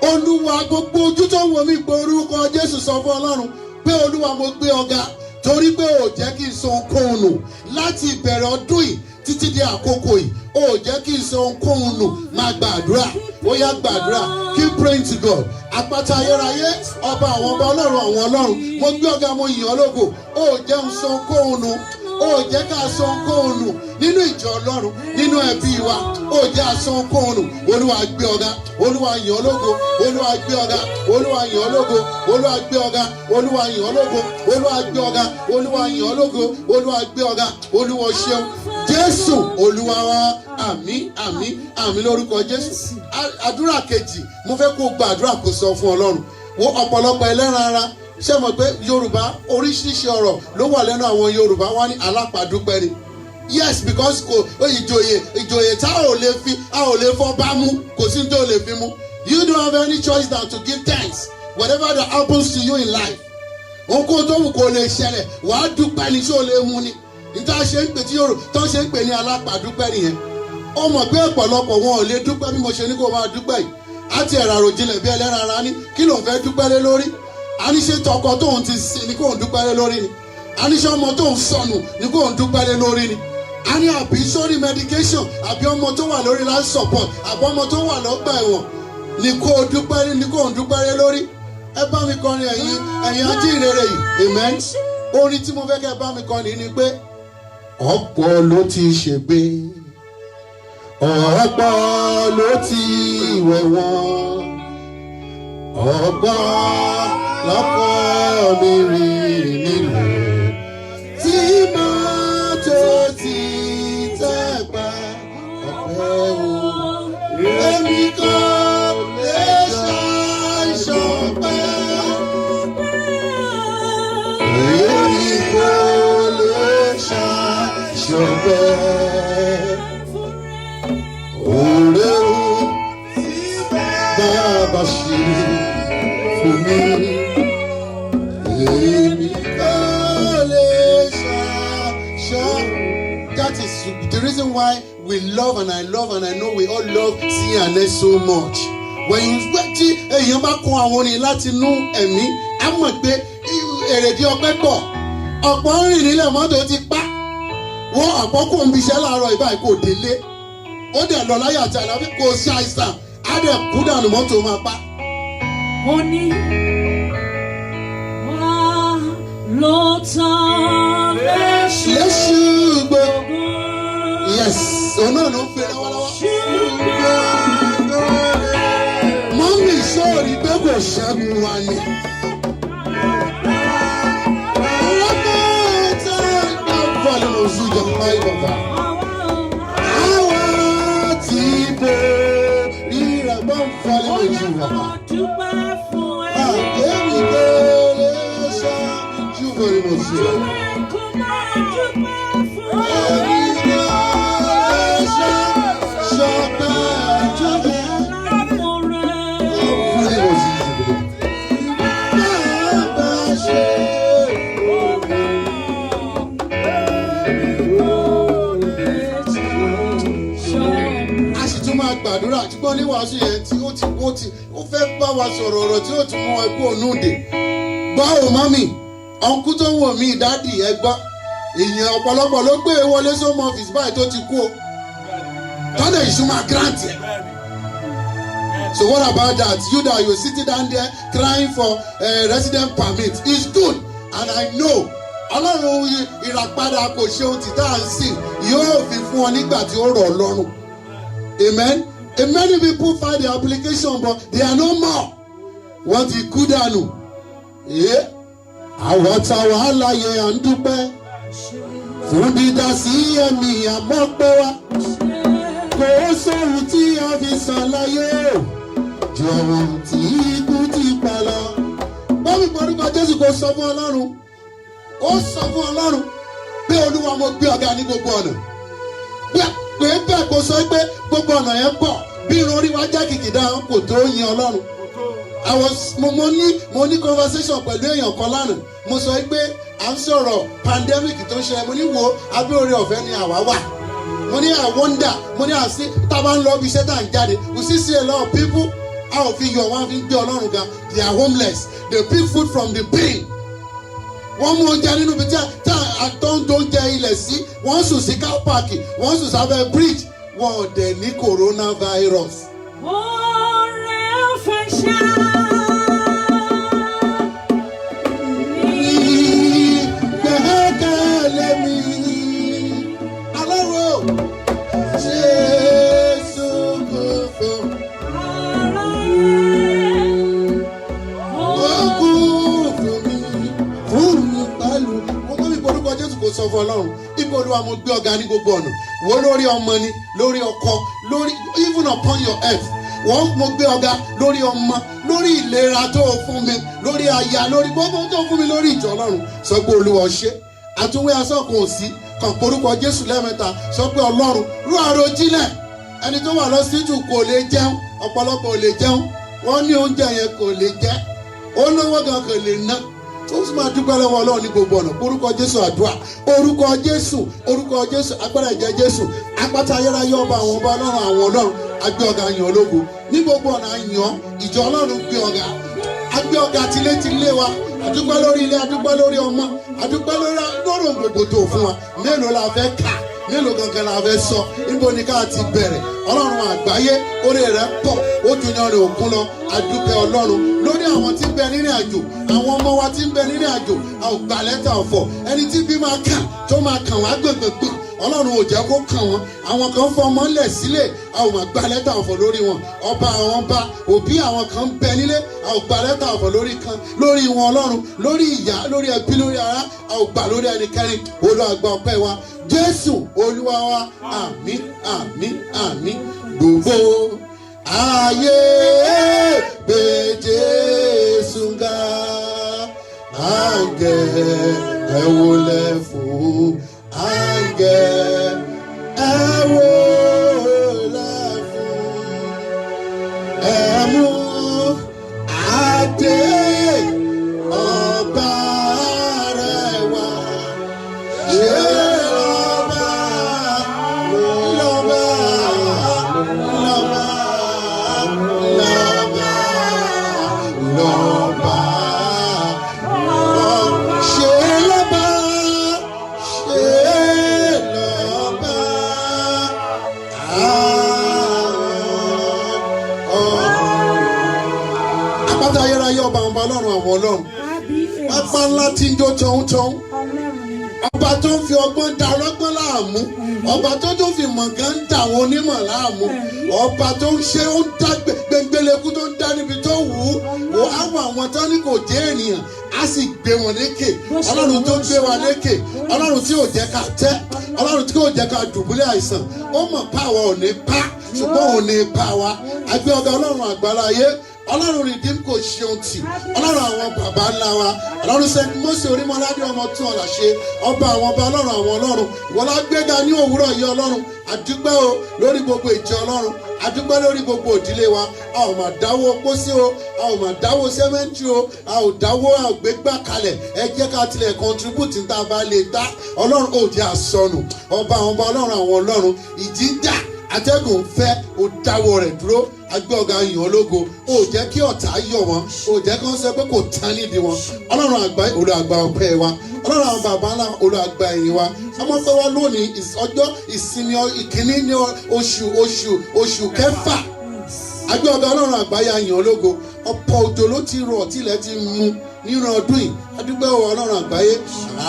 olúwa gbogbo ojú tó ń wò mí pé orúkọ Jésù sọ fún ọlọ́run pé olúwa mo gbé ọ̀gá torí pé ò jẹ́ kí n sọ ohunkóhun nù láti ìbẹ̀rẹ̀ ọdún yìí títí di àkókò yìí ò jẹ́ kí n sọ ohunkóhun nù máa gbàdúrà ó yá gbàdúrà keep praying to God àpáta ayérayé ọba àwọn ọba ọlọ́run àwọn ọlọ́run mo gbé ọ̀gá mo yìn ọ́ lógo ó jẹ́ n sọ ohunkóhun nù ó jẹ́ ká sọ ohunkóhun nù nínú ìjọ ọlọ́run nínú ẹbí wa ó jẹ́ àsọ ohunkóhun nù olúwa gbé ọ̀gá olúwa yìn ọ́ lógo olúwa gbé ọ̀gá olúwa yìn ọ́ lógo olúwa gbé ọ̀gá olúwa yìn ọ́ lógo olúwa gbé ọ̀gá olúwa yìn ọ́ lógo olúwa gbé ọ̀gá olúwa ṣeun jésù olúwa wa àmín àmín àmín lórúkọ jésù àdúrà kejì mo fẹ́ kó gbàdúrà kó sọ fún ọlọ́run wo ọ̀pọ̀lọpọ̀ ẹlẹ́ran ara ṣé mọ̀ pé yorùbá oríṣiríṣi ọ̀rọ̀ ló wà lẹ́nu àwọn yorùbá wá ní alápàdúpẹ́ ni yes because kò ìjòyè tá a ò lè fọ́ bá mú kò sí tó lè fi mú you don't have any choice than to give thanks whatever that happens to you in life ohunkóhun tó wù kó lè ṣẹlẹ̀ wàá dúpẹ́ ní tí ó lè mú ni níta ṣe ń pè tí yorùbá tó ṣe ń pè ní alápàdúpẹ́ nìyẹn ó mọ̀ pé ọ̀pọ̀lọpọ̀ wọn ò lè dúpẹ́ bí mo ṣe ní kó máa dúpẹ́ yìí àti ẹ̀rọ àròjinlẹ̀ bí ẹlẹ́ran ara ní kí ló ń fẹ́ dúpẹ́ lé lórí àníṣe tọkọ tóun ti sin ni kò ń dúpẹ́ lé lórí ni àníṣe ọmọ tóun sọnù ni kò ń dúpẹ́ lé lórí ni àní àbí sórí medication àbí ọmọ tó wà lórí life support àbí ọmọ tó wà lọ́gbà ẹ̀wọ̀n ni kò ń dúpẹ́ lé lórí ẹ bá mi kọrin ẹ̀yin ajínrere yìí amen orin tí mo fẹ́ kẹ́ ẹ bá mi kọrin ni pé ọ̀pọ̀ ló ti ṣègbé ọ̀pọ̀ ló ti wẹ̀wọ̀n ọ̀pọ̀ lọ́pọ̀ mi rìn nílẹ̀ tí mọ́tò ti tẹ̀ pa ọ̀pẹ́ o èmi kò lè ṣàìṣọpẹ́ èmi kò lè ṣàìṣọpẹ́. For me, that is the reason why we love and I know we all love C&S so much. When you see èèyàn bá kọ àwọn orin láti inú ẹ̀mí, á mọ̀ pé èrèdí ọpẹ́ pọ̀. Ọ̀pọ̀ ń rìn nílẹ̀ mọ́tò ti pa. Wọ́n àpọ́kù ń biṣẹ́ láàárọ̀ ìbáyìí kò délé. Ó dẹ̀ lọ láyé àti àlàáfíà kò sí àìsàn. Á dẹ̀ kú dànù mọ́tò máa pa. Ó ní wá ló tán léṣu gbogbo. Yes, òun náà ló ń fẹ́ lọ́wọ́lọ́wọ́. Mọ́mí sọ́ọ̀rì pé kò ṣẹ́gun wa ni. Wọ́n tẹ́ fọ́ọ̀lù oṣù jọ̀pá ìbọ̀bà. Àwọn tí bò ríra bọ́ ń fọ́ọ̀lù oṣù bọ̀bà. Àgbẹ̀mí kò lè ṣáájú fọ́ọ̀lù oṣù bọ̀bà. Gbàdúrà tí gbọ́ ní wàásù yẹn tí ó fẹ́ bá wa sọ̀rọ̀ ọ̀rọ̀ tí ó tún mú ẹkú ònúùdè. Báwo mọ́mì ọ̀nkú tó wọ̀ mí dádì ẹ gbọ́ èèyàn ọ̀pọ̀lọpọ̀ ló gbé wọlé sọ́mọ ọ́fíìsì báyìí tó ti kú o tọ́lẹ̀ ìṣúná grant ẹ̀. So what about that? You that you sitting down there crying for resident permit is good and I know Ọlọ́run ìràpadà kò ṣe ohun tí tá à ń sìn yóò fi fún ọ nígbà tí ó rọ̀ ọ́ lọ́rùn. Amen. And many people file the application but they are no more. Wọ́n ti kú dànù. Àwọn táwa láyé à ń dúpẹ́. Fún dídá sí ẹ̀mí àmọ́pẹ́ wa. Kò sóhun tí a fi sàn láyé o. Jọ̀wọ́ tí ikú ti pa lọ. Bọ́mí porúkọ Jésù kò sọ fún Ọlọ́run. Ó sọ fún Ọlọ́run pé Olúwa mo gbé ọ̀gá ní gbogbo ọ̀nà. pé bẹ́ẹ̀ kó sọ pé gbogbo ọ̀nà yẹn pọ̀ bí irun orí wa jẹ́ kìkìdá kò tó yin Ọlọ́run. mo ní conversation pẹ̀lú èèyàn kan lánàá mo sọ pé à ń sọ̀rọ̀ pandemic tó ń ṣe mo ní wo abẹ́ oore ọ̀fẹ́ ni àwa wà. Mo ní I wonder, mo ní àṣì tábà ń lọ bí iṣẹ́ tá à ń jáde. We still see a lot of people. A ò fi yọ̀ wọ́n fi ń gbé Ọlọ́run ga. They are homeless. They pick food from the bin. Wọ́n mú oúnjẹ nínú ibi tí àtọ́ńdó oúnjẹ ilẹ̀ sí. Wọ́n sùn sí car park. Wọ́n sùn sábẹ́ bridge. Wọ́n ò dẹ̀ ní coronavirus. Ọ̀rẹ́ ọ̀fẹ́ ṣá. Gbẹ́kẹ̀lé mi. Ọlọ́run Jésù kò fún. Sọ fún Ọlọ́run ipò Olúwa mo gbé ọ̀gá ní gbogbo ọ̀nà wo lórí ọmọ ni lórí ọkọ lórí even upon your health wọ́n mo gbé ọ̀gá lórí ọmọ lórí ìlera tó fún mi lórí aya lórí gbogbo tó fún mi lórí ìjọ Ọlọ́run sọ pé Olúwa ṣe àtúnwé asọ́kùn òsì kan porúkọ Jésù lẹ́ẹ̀mẹ́ta sọ pé Ọlọ́run rú àròjinlẹ̀ ẹni tó wà lọ́sítù kò lè jẹun ọ̀pọ̀lọpọ̀ ò lè jẹun wọ́n ní oúnjẹ yẹn kò lè jẹ olówó gan kò lè ná ó sì máa dúpẹ́ lọ́wọ́ Ọlọ́run ní gbogbo ọ̀nà orúkọ Jésù àdúrà orúkọ Jésù agbára ẹ̀jẹ̀ Jésù apáta ayérayé ọba àwọn ọba Ọlọ́run àwọn Ọlọ́run agbé ọ̀gá yàn ológo ní gbogbo ọ̀nà yàn ìjọ Ọlọ́run gbé ọ̀gá agbé ọ̀gá tilétilé wa adúpẹ́ lórí ilé adúpẹ́ lórí ọmọ adúpẹ́ lórí gbogbo tó fún wa mélòó la fẹ́ kà mélòó gangan la fẹ́ sọ níbo ni ká ti bẹ̀rẹ̀ Ọlọ́run àgbáyé orí rẹ̀ pọ̀ ó tún yan rẹ̀ òkun lọ adúpẹ́ Ọlọ́run lórí àwọn tí ń bẹ nínú àjò àwọn ọmọ wa tí ń bẹ nínú àjò a ò gbà lẹ́tà ọ̀fọ̀ ẹni tí bí máa kàn tó máa kàn wá gbẹ̀gbẹ̀gbẹ̀ Ọlọ́run ò jẹ́ kó kàn wọ́n àwọn kan fọ ọmọ ńlẹ̀ sílẹ̀ a ò máa gbà lẹ́tà ọ̀fọ̀ lórí wọn ọba àwọn ọba òbí àwọn kan ń bẹ nílé a ò gbà lẹ́tà ọ̀fọ̀ lórí wọn Ọlọ́run lórí ìyá lórí ẹbí lórí ará a ò gbà lórí ẹnikẹ́ni olùwàgbà ọpẹ́ wa Jésù Olúwa wa àmín àmín àmín gbogbo ayé gbé Jésù ga áńgẹ́lì ẹ wólẹ̀ fún áńgẹ́lì ẹ wólẹ̀ fún ẹ mú adé ọba rẹ̀ wá ṣe lọ́ba lọ́ba lọ́ba lọ́ba lọ́ba ṣe lọ́ba ṣe lọ́ba àpáta ayérayé ọba ọba Ọlọ́run àwọn Ọlọ́run apá ńlá tí ń jó tọ́hún ọba tó ń fi ọgbọ́n da ọlọ́gbọ́n láàmú ọba tó tó fi mọ̀gán ń da àwọn onímọ̀ láàmú ọba tó ń ṣe ó ń dá gbẹngbẹlẹ́kú tó ń dá níbi tó wù ú wò á wọ àwọn tó ní kò jẹ́ ènìyàn á sì gbé wọn lékè Ọlọ́run tó gbé wa lékè Ọlọ́run tí ò jẹ́ ká tẹ́ Ọlọ́run tí ò jẹ́ ká dùbúlẹ̀ àìsàn ó mọ̀ pa àwa ò ní pa ṣùgbọ́n ò ní pa wa àgbẹ̀ ọ̀gá Ọlọ́run àgbáláyé Ọlọ́run rìdím kò ṣeun tì Ọlọ́run àwọn bàbá ńlá wa Ọlọ́run sẹ́ni Mósè Orímọládé ọmọ tún ọ̀là ṣe ọba àwọn ọba Ọlọ́run àwọn Ọlọ́run ìwọlá gbéga ní òwúrọ̀ yìí Ọlọ́run àdúpẹ́ o lórí gbogbo ìjọ Ọlọ́run àdúpẹ́ lórí gbogbo ìdílé wa a ò máa dáwọ́ pósí o a ò máa dáwọ́ sẹ́mẹ́ntì o a ò dáwọ́ àgbégbà kalẹ̀ ẹ jẹ́ ká tilẹ̀ contribute ní tá a bá lè dá Ọlọ́run ò jẹ́ àsọnù ọba àwọn ọba Ọlọ́run àwọn Ọlọ́run ìjì ń jà atẹ́gùn fẹ́ o dáwọ́ rẹ̀ dúró agbé ọ̀gá yàn ológo o jẹ́ kí ọ̀tá yọ̀ wọ́n o jẹ́ kí wọ́n sọ pé kò tán nídìí wọn Ọlọ́run àgbà olùàgbà ọpẹ́ wa Ọlọ́run àwọn bàbá ńlá olùàgbà ẹ̀yìn wa ọmọ pé wá lónìí ọjọ́ ìsinmi ìkíní ní oṣù kẹfà agbé ọ̀gá Ọlọ́run àgbáyé yàn ológo ọ̀pọ̀ òjò ló ti rọ̀ tilẹ̀ ti mú nínú ọdún yìí adúgbò Ọlọ́run àgbáyé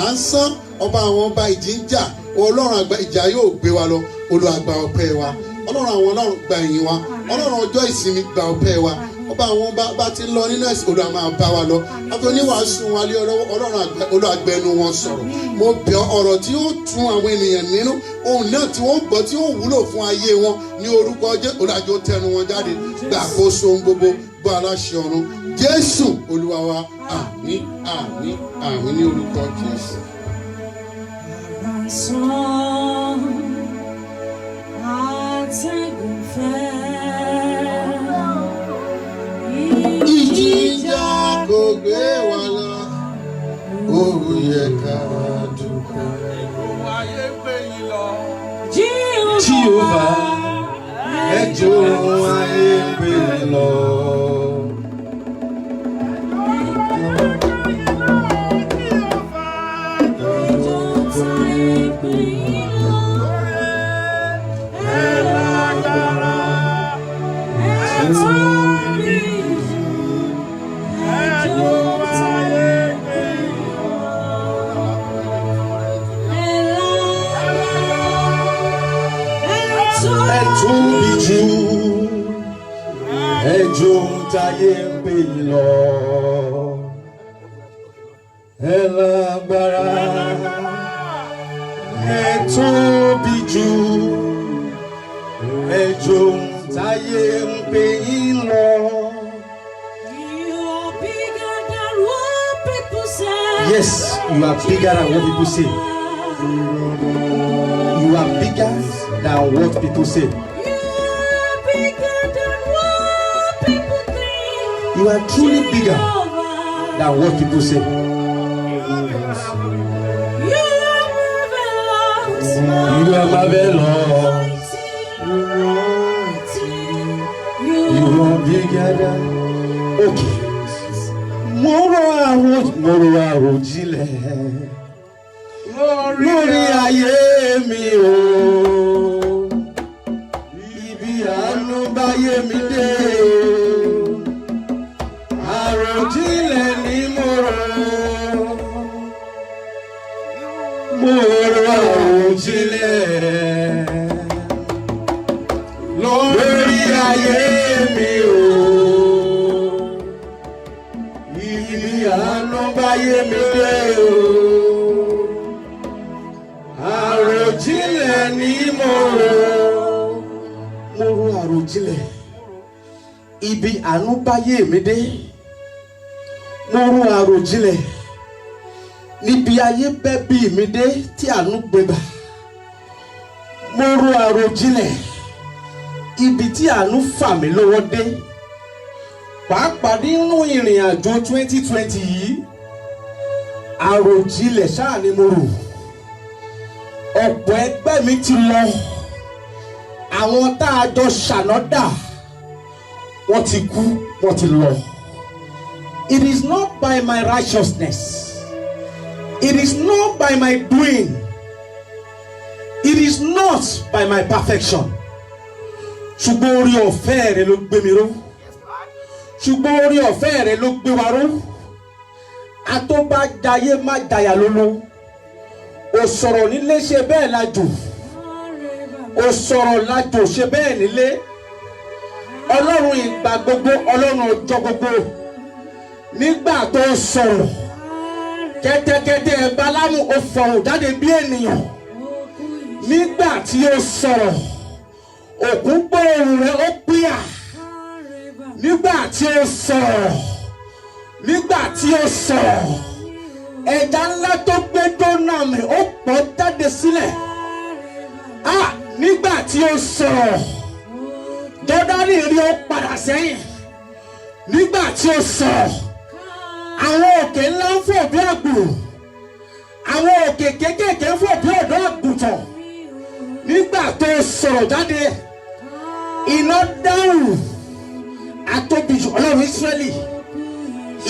à ń sán ọba àwọn ọba ìjì ń jà Ọlọ́run àgbà ìjà yóò gbé wa lọ olùàgbà ọpẹ́ wa Ọlọ́run àwọn Ọlọ́run gba ẹ̀yìn wa Ọlọ́run ọjọ́ ìsinmi gba ọpẹ́ wa ọba àwọn bá ti lọ nínú ẹ̀sìn Olúwa máa bá wa lọ àti oníwàásù wa lé Ọlọ́run olùàgbẹ̀nu wọn sọ̀rọ̀ mo bẹ̀ ọ̀rọ̀ tí ó tún àwọn ènìyàn nínú ohun náà tí wọ́n gbọ́ tí ó wúlò fún ayé wọn ní orúkọ Jésù olùàjò tẹnu wọn jáde gbàkóso gbogbo gbọ́ aláṣẹ ọ̀run Jésù Olúwa wa àmín àmín àmín ní orúkọ Jésù. yẹ ká dúpẹ́. Jehovah, Ẹjọ́ ayé gbé lọ. Tóbi jù ẹjọ́ táyé ń pè lọ. Ẹ lágbára ẹ tóbi jù ẹjọ́ táyé ń pè lọ. you are bigger than what people say. Yes, you are bigger than what people say. You are bigger than what people say. You are truly bigger than what people say. You are marvelous. You are bigger than. Okay. Mo ro àròjinlẹ̀ lórí ayé mi o. Ibi àánú báyé mi dé o. Àròjinlẹ̀ ni mo rò àròjinlẹ̀ lórí ayé mi o. Ibi àánú báyé mi dé o. Àròjinlẹ̀ ni mo rò àròjinlẹ̀. Ibi àánú báyé mi dé. Mo ro àròjinlẹ̀ níbi ayé bẹ́ bí mi dé tí àánú gbégbà. Mo ro àròjinlẹ̀ ibi tí àánú fà mí lọ́wọ́ dé. Pàápàá nínú ìrìn àjò 2020 yìí, àròjinlẹ̀ ṣáà ni mo rò. Ọ̀pọ̀ ẹgbẹ́ mi ti lọ. Àwọn tá a jọ ṣànádà wọ́n ti kú, wọ́n ti lọ. It is not by my righteousness. It is not by my doing. It is not by my perfection. Ṣùgbọ́n orí ọ̀fẹ́ rẹ ló gbé mi ró. Ṣùgbọ́n orí ọ̀fẹ́ rẹ ló gbé wa ró. Atóbájayé má jayà lóló. Ó sọ̀rọ̀ nílé ṣe bẹ́ẹ̀ lájò. Ó sọ̀rọ̀ lájò ṣe bẹ́ẹ̀ nílé. Ọlọ́run ìgbà gbogbo, Ọlọ́run ọjọ́ gbogbo. Nígbà tó sọ̀rọ̀ kẹ́tẹ́kẹ́tẹ́ Bálámù ó fọ̀hùn jáde bí ènìyàn. Nígbà tí ó sọ̀rọ̀ òkun gbọ́ ohùn rẹ̀ ó píyà. Nígbà tí ó sọ̀rọ̀ ẹja ńlá tó gbé Jónà mì ó pọ̀ jáde sílẹ̀. Nígbà tí ó sọ̀rọ̀ Jọ́dánì rí ó padà sẹ́yìn. Nígbà tí ó sọ̀rọ̀ àwọn òkè ńlá ń fò bí àgbò. Àwọn òkè kéékèèké ń fò bí ọ̀dọ́ àgùntàn. Nígbà tó sọ̀rọ̀ jáde iná dáhùn. Atóbi jù Ọlọ́run Ísírẹ́lì.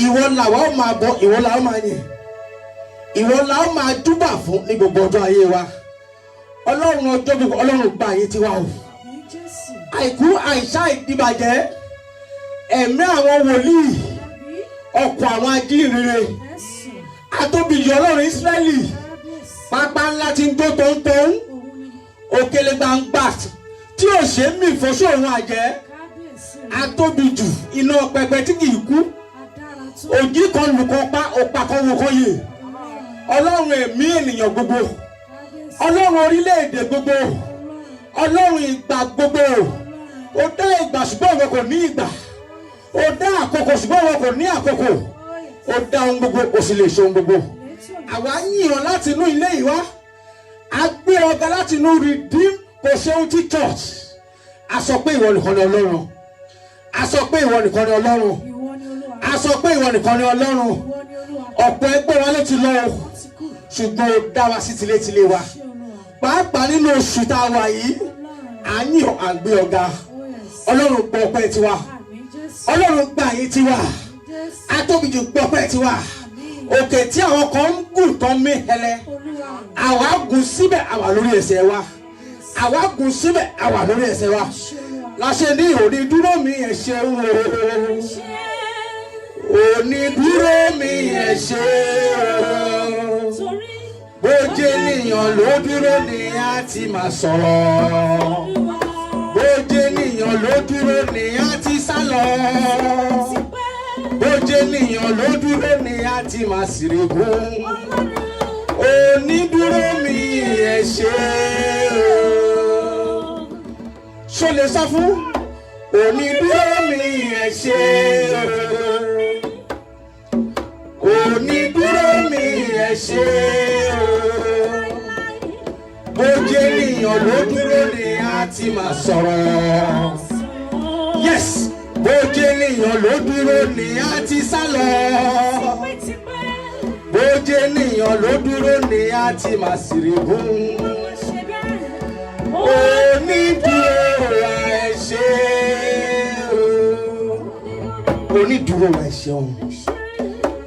Ìwọ làwa ó máa bọ, ìwọ làwa ó máa yìn. Ìwọ làwa ó máa júbà fún ní gbogbo ọjọ́ ayé wa. Ọlọ́run ọjọ́ gbogbo, Ọlọ́run gba ayé tiwa o. Àìkú àìsá ìdìbàjẹ́ ẹ̀mí àwọn wòlíì ọkọ̀ àwọn ajíhìnrere. Atóbi jù Ọlọ́run Ísírẹ́lì. Pápá ńlá ti ń gbó tóńtóń. Òkèlè gbangba tí ò ṣe mí fọ́sọ̀run àjẹ́. Atóbi jù iná pẹpẹ tí kì í kú. Òjì kan lùkọ́ pa ọ̀pá kan wò kọ́ yè. Ọlọ́run ẹ̀mí ènìyàn gbogbo. Ọlọ́run orílẹ̀-èdè gbogbo. Ọlọ́run ìgbà gbogbo. Ó dá ìgbà ṣùgbọ́n wọn kò ní ìgbà. Ó dá àkókò ṣùgbọ́n wọn kò ní àkókò. Ó dá ohun gbogbo, ó sì lè ṣe ohun gbogbo. Àwa yìn ọ́ láti inú ilé yìí wá. A gbé ọ̀gá láti inú Redeem Kòṣeúntì Church. A sọ pé ìwọ nìkan ni Ọlọ́run. A sọ pé ìwọ nìkan ni Ọlọ́run. A sọ pé ìwọ nìkan ni Ọlọ́run. Ọ̀pọ̀ ẹgbẹ́ wa ló ti lọ. ṣùgbọ́n ó dá wa sí tilétilé wa pàápàá nínú oṣù tá a wà yìí à ń yàn àgbé ọ̀gá ọlọ́run gbọ́ ọpẹ́ tiwa ọlọ́run gbà yín tiwa atóbijù gbọ́ ọpẹ́ tiwa òkè tí àwọn kan ń gùn tán mí hẹlẹ àwa gùn síbẹ̀ àwa lórí ẹsẹ̀ wa àwa gùn síbẹ̀ àwa lórí ẹsẹ̀ wa láṣẹ ní onídúró mi ẹ ṣeun onídúró mi ẹ ṣeun bójú ènìyàn ló dúró ni a ti máa sọ̀rọ̀ bójú ènìyàn ló dúró ni a ti sá lọ bójú ènìyàn ló dúró ni a ti máa sírègùn onídúró mi ẹ ṣeun ṣó lè sọ fún onídúró mi ẹ ṣeun onídúró mi ẹ ṣeun bójú ènìyàn ló dúró ni a ti máa sọ̀rọ̀ yes bójú ènìyàn ló dúró ni a ti sá lọ bójú ènìyàn ló dúró ni a ti máa sírègùn onídúró ẹ ṣeun onídúró ẹ ṣeun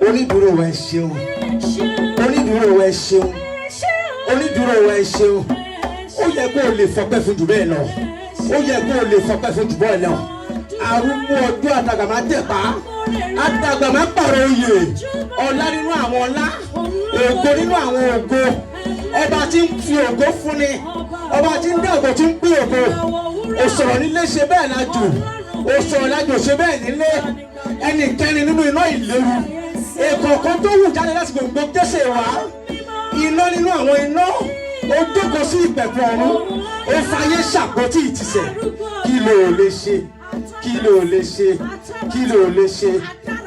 onídúró ẹ ṣeun onídúró ẹ ṣeun onídúró ẹ ṣeun ó yẹ kó o lè fọpẹ́ fún jù bẹ́ẹ̀ lọ ó yẹ kó o lè fọpẹ́ fún jù bẹ́ẹ̀ lọ arúgbó ọjọ́ àdàgbà tẹ̀pá àdàgbà pààrọ̀ oyè ọlá nínú àwọn ọlá ògo nínú àwọn ògo ọba tí ń fi ògo fúnni ọba tí ń dá ògo tí ń pín ògo òsọ̀rọ̀ nílé ṣe bẹ́ẹ̀ lájò òsọ̀rọ̀ lájò ṣe bẹ́ẹ̀ nílé ẹnikẹ́ni nínú iná ìléru èkọ̀ọ̀kan tó wù jáde láti gbòǹgbò tẹ̀sẹ̀ wá iná nínú àwọn iná ó jókòó sí ìpẹ̀kun ọ̀run ó fàyè ṣàpótí ìtìsẹ̀ kí ló lè ṣe kí ló lè ṣe kí ló lè ṣe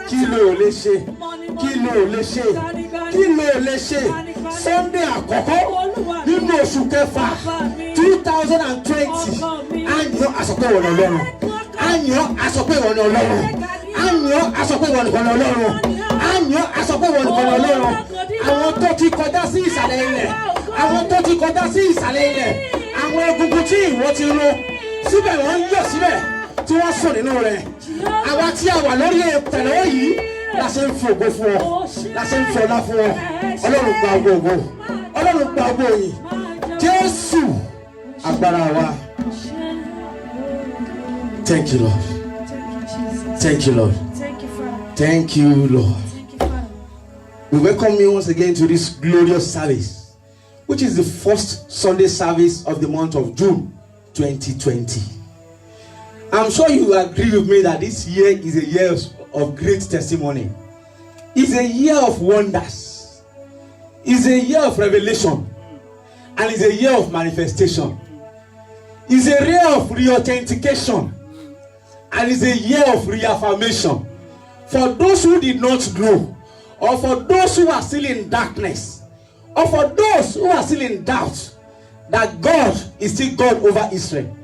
kí ló lè ṣe kí ló lè ṣe kí ló lè ṣe Sunday àkọ́kọ́ nínú oṣù kẹfà 2020 àyàn àsọpẹ́ wọ̀nà ọlọ́run àyàn àsọpẹ́ wọ̀nà ọlọ́run àyàn àsọpẹ́ wọ̀nà ọlọ́run àyàn àsọpẹ́ wọ̀nà ọlọ́run àwọn tó ti kọjá sí ìsàlẹ̀ ilẹ̀ àwọn tó ti kọjá sí ìsàlẹ̀ ilẹ̀ àwọn egungun tí ìwọ ti rún síbẹ̀ wọ́n ń yọ̀ síbẹ̀ tí wọ́n sùn nínú rẹ̀ àwa tí a wà lórí tẹ̀lẹ́wọ́ yìí la ṣe ń fi ògo fún ọ la ṣe ń fi ọlá fún ọ ọlọ́run gba ògo ọlọ́run gba ògo yìí Jésù agbára wa. Thank you, Lord. Thank you, Lord. Thank you, Lord. We welcome you once again to this glorious service, which is the first Sunday service of the month of June 2020. I'm sure you agree with me that this year is a year of great testimony. It's a year of wonders. It's a year of revelation. And it's a year of manifestation. It's a year of re-authentication. And it's a year of reaffirmation. For those who did not know, or for those who are still in darkness, or for those who are still in doubt, that God is still God over Israel.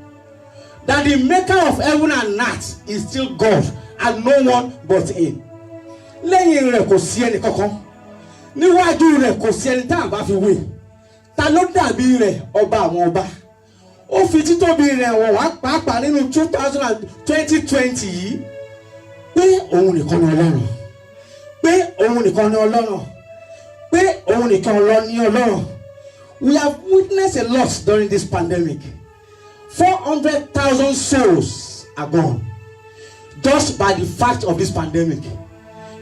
That the maker of heaven and earth is still God and no one but him. Lẹ́yìn rẹ̀ kò sí ẹni kankan. Níwájú rẹ̀ kò sí ẹni tá à bá fi wé. Ta ló dàbí rẹ̀ ọba àwọn ọba. Ó fi títóbi rẹ̀ wọ̀n wá pàápàá nínú 2020 yìí. Pé òun nìkan ni Ọlọ́run. Pé òun nìkan ni Ọlọ́run. Pé òun nìkan ni Ọlọ́run. We have witnessed a lot during this pandemic. 400,000 souls are gone. Just by the fact of this pandemic.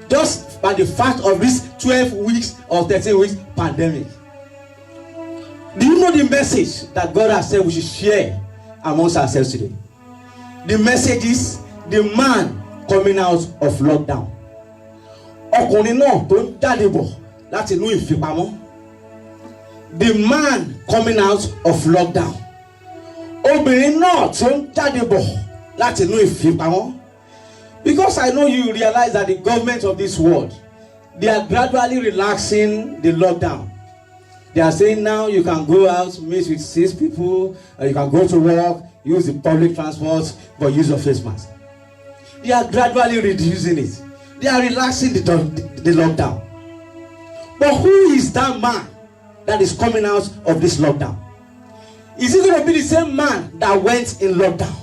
Just by the fact of this 12 weeks or 13 weeks pandemic. Do you know the message that God has said we should share amongst ourselves today? The message is the man coming out of lockdown. Ọkùnrin náà tó ń jáde bọ̀ láti inú ìfipamọ́. The man coming out of lockdown. Obìnrin náà tó ń jáde bọ̀ láti inú ìfipamọ́. Because I know you realize that the government of this world, they are gradually relaxing the lockdown. They are saying now you can go out, meet with 6 people, or you can go to work, use the public transport, but use your face mask. They are gradually reducing it. They are relaxing the lockdown. But who is that man that is coming out of this lockdown? Is it going to be the same man that went in lockdown?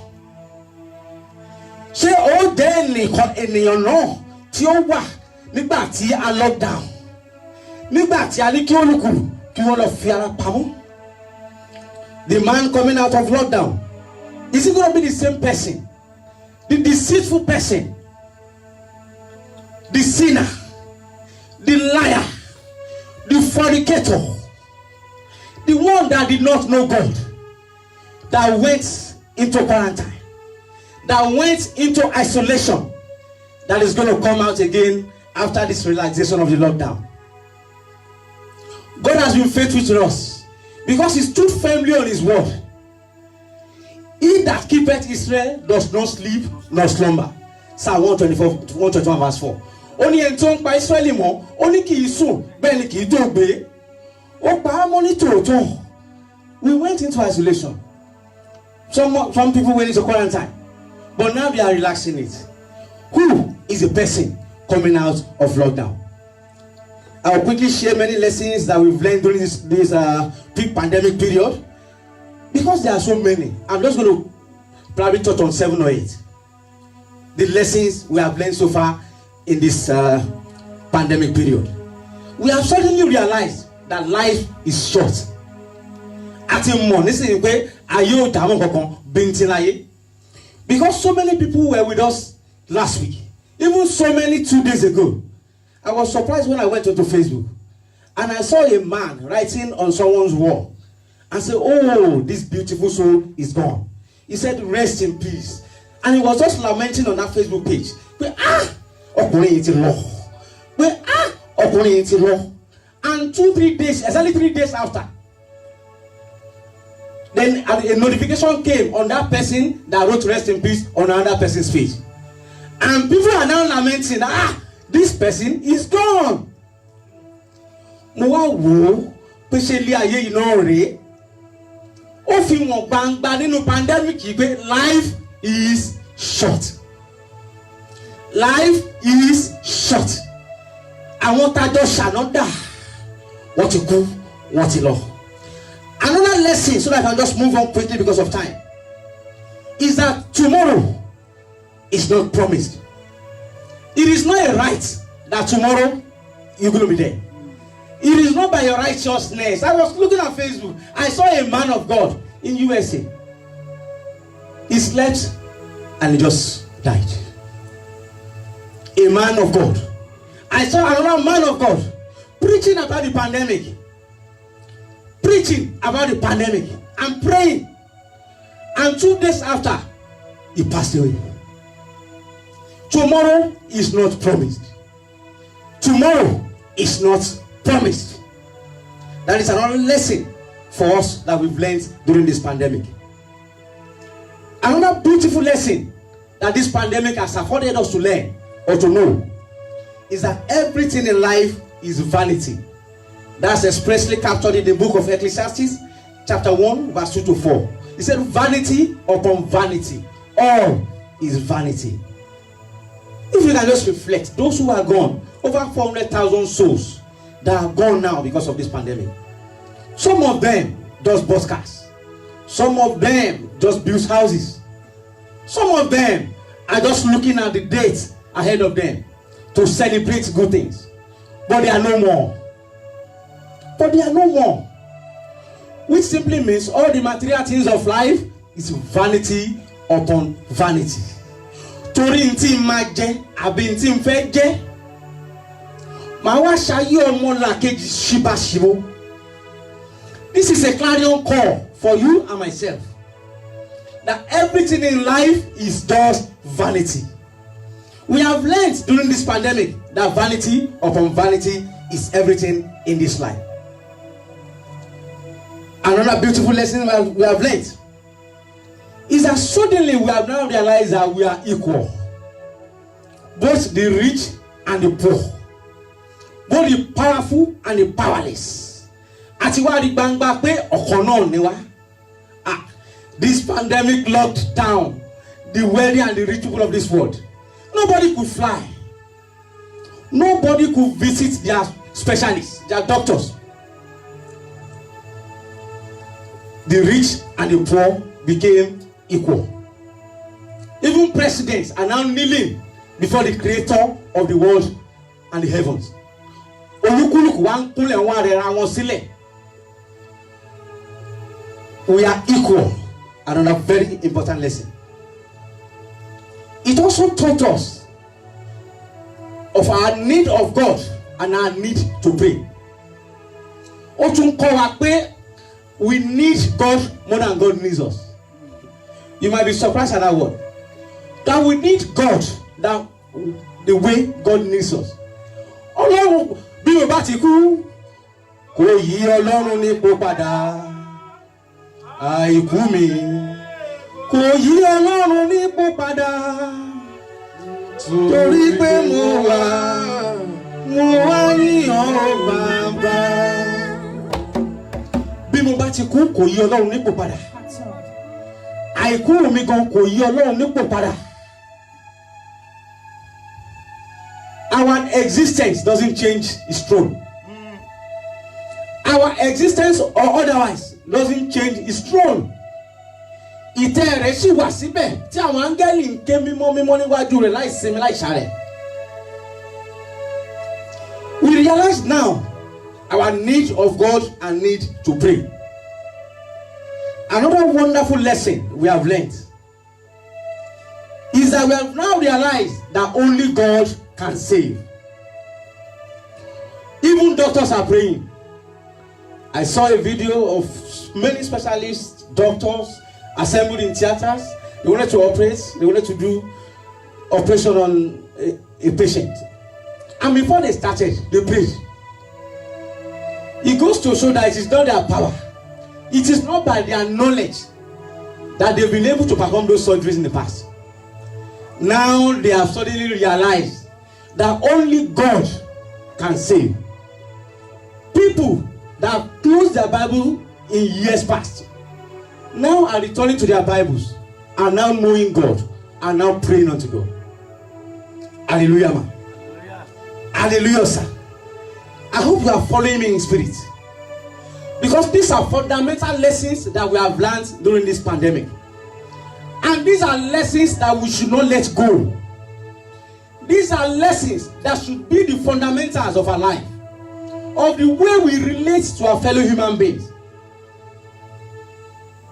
Ṣé ó jẹ́ ènìyàn náà tí ó wà nígbà tí a lockdown? Nígbà tí a ní kí olùkù kí wọ́n lọ fi ara pamọ́? The man coming out of lockdown, is it going to be the same person? The deceitful person, the sinner, the liar, the fornicator, the one that did not know God, that went into quarantine, that went into isolation, that is going to come out again after this relaxation of the lockdown. God has been faithful to us because he stood firmly on his word. He that keepeth Israel does not sleep nor slumber. Psalm 121 verse 4. Only ẹni tó ń pa Israeli mọ́, ó ní kì í sùn, bẹ́ẹ̀ ni kì í dògbé. Ó pa á mọ́ ní tòótọ́. We went into isolation. Some people went into quarantine, but now they are relaxing it. Who is the person coming out of lockdown? I will quickly share many lessons that we've learned during this peak pandemic period. Because there are so many, I'm just going to probably touch on 7 or 8. The lessons we have learned so far in this pandemic period. We have suddenly realized that life is short. Because so many people were with us last week, even so many 2 days ago. I was surprised when I went onto Facebook and I saw a man writing on someone's wall and said, "Oh, this beautiful soul is gone." He said, "Rest in peace." And he was just lamenting on that Facebook page. And 2-3 days, exactly 3 days after, then a notification came on that person that wrote "Rest in peace" on another person's page. And people are now lamenting, this person is gone. Ó fi wọn gbangba nínú pandemic yìí pé life is short. Life is short. Àwọn tájọ ṣànádà wọ́n ti kú, wọ́n ti lọ. Another lesson, so that I can just move on quickly because of time, is that tomorrow is not promised. It is not a right that tomorrow you're going to be there. It is not by your righteousness. I was looking at Facebook. I saw a man of God in USA. He slept and he just died. A man of God. I saw another man of God preaching about the pandemic. Preaching about the pandemic and praying. And 2 days after, he passed away. Tomorrow is not promised. Tomorrow is not promised. That is another lesson for us that we've learned during this pandemic. Another beautiful lesson that this pandemic has afforded us to learn or to know is that everything in life is vanity. That's expressly captured in the book of Ecclesiastes, chapter 1, verse 2 to 4. He said, "Vanity upon vanity, all is vanity." If you can just reflect, those who are gone, over 400,000 souls that are gone now because of this pandemic. Some of them just bought cars. Some of them just built houses. Some of them are just looking at the dates ahead of them to celebrate good things. But they are no more. But they are no more. Which simply means all the material things of life is vanity upon vanity. Torí ntí máa jẹ àbí ntí ń fẹ́ jẹ, màá wá ṣayé ọmọlàkejì ṣíbáṣíbó. This is a clarion call for you and myself, that everything in life is just vanity. We have learned during this pandemic that vanity upon vanity is everything in this life. Another beautiful lesson we have learned is that suddenly we have now realized that we are equal. Both the rich and the poor. Both the powerful and the powerless. Àti wá rí gbangba pé ọ̀kan náà ni wá. This pandemic locked down the wealthy and the rich people of this world. Nobody could fly. Nobody could visit their specialists, their doctors. the rich and the poor became equal. Even presidents are now kneeling before the creator of the world and the heavens. Olúkúlùkù wá ń kúnlẹ̀ wọ́n arẹra wọn sílẹ̀. We are equal. Another very important lesson. It also taught us of our need of God and our need to pray. Ó tún kọ́ wa pé we need God more than God needs us. You might be surprised at that word. That we need God that the way God needs us. Ọlọ́run bí o bá ti kú kò yí Ọlọ́run nípò padà. Àìkú mi kò yí Ọlọ́run nípò padà. Torí pé mo wá yíyan bàbá. Bí mo bá ti kú kò yí Ọlọ́run nípò padà. Àìkú mi gan kò yí Ọlọ́run nípò padà. Our existence doesn't change his throne. Our existence or otherwise doesn't change his throne. Ìtẹ́ rẹ̀ ṣì wà síbẹ̀ tí àwọn áńgẹ́lì ń ké mímọ́ mímọ́ níwájú rẹ̀ láì sinmi láì ṣàárẹ̀. We realize now our need of God and need to pray. Another wonderful lesson we have learned is that we have now realized that only God can save. Even doctors are praying. I saw a video of many specialists, doctors assembled in theaters. They wanted to operate. They wanted to do operation on a patient. And before they started, they prayed. It goes to show that it is not their power. It is not by their knowledge that they've been able to perform those surgeries in the past. Now they have suddenly realized that only God can save. People that have closed their Bible in years past now are returning to their Bibles, are now knowing God, are now praying unto God. Hallelujah, man. Hallelujah, sir. I hope you are following me in spirit. Because these are fundamental lessons that we have learned during this pandemic. And these are lessons that we should not let go. These are lessons that should be the fundamentals of our life, of the way we relate to our fellow human beings.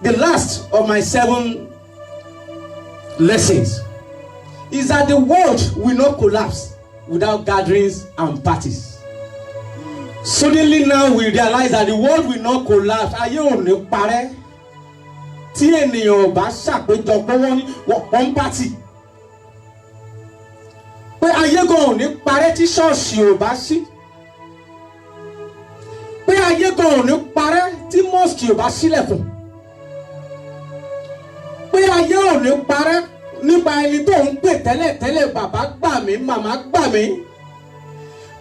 The last of my 7 lessons is that the world will not collapse without gatherings and parties. Suddenly now we realize that the world will not collapse. Ayé ò ní parẹ́. Tí ènìyàn bá ṣàpéjọ pé wọ́n party. Pé ayé gan ò ní parẹ́ tí ṣọ́ọ̀ṣì ò bá ṣí. Pé ayé gan ò ní parẹ́ tí mosque ò bá ṣílẹ̀kùn. Pé ayé ò ní parẹ́ nípa ẹni tó ń pè tẹ́lẹ̀ bàbá gbà mí, màmá gbà mí.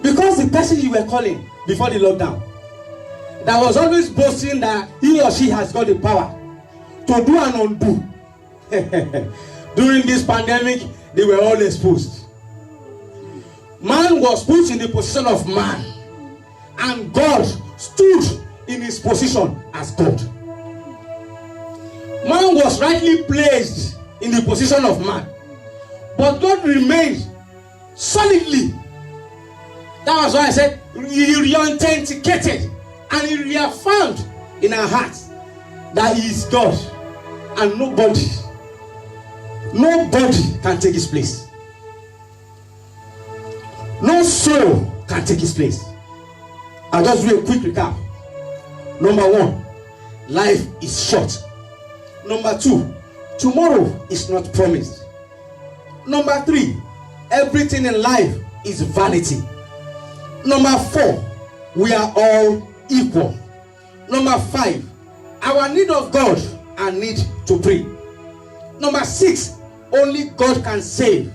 Because the person you were calling before the lockdown, that was always boasting that he or she has got the power to do and undo. During this pandemic, they were all exposed. Man was put in the position of man, and God stood in his position as God. Man was rightly placed in the position of man, but God remained solidly. That was why I said he re-authenticated and he reaffirmed in our hearts that he is God, and nobody can take his place. No soul can take his place. I'll just do a quick recap. Number 1, life is short. Number 2, tomorrow is not promised. Number 3, everything in life is vanity. Number 4, we are all equal. Number 5, our need of God and need to pray. Number 6, only God can save.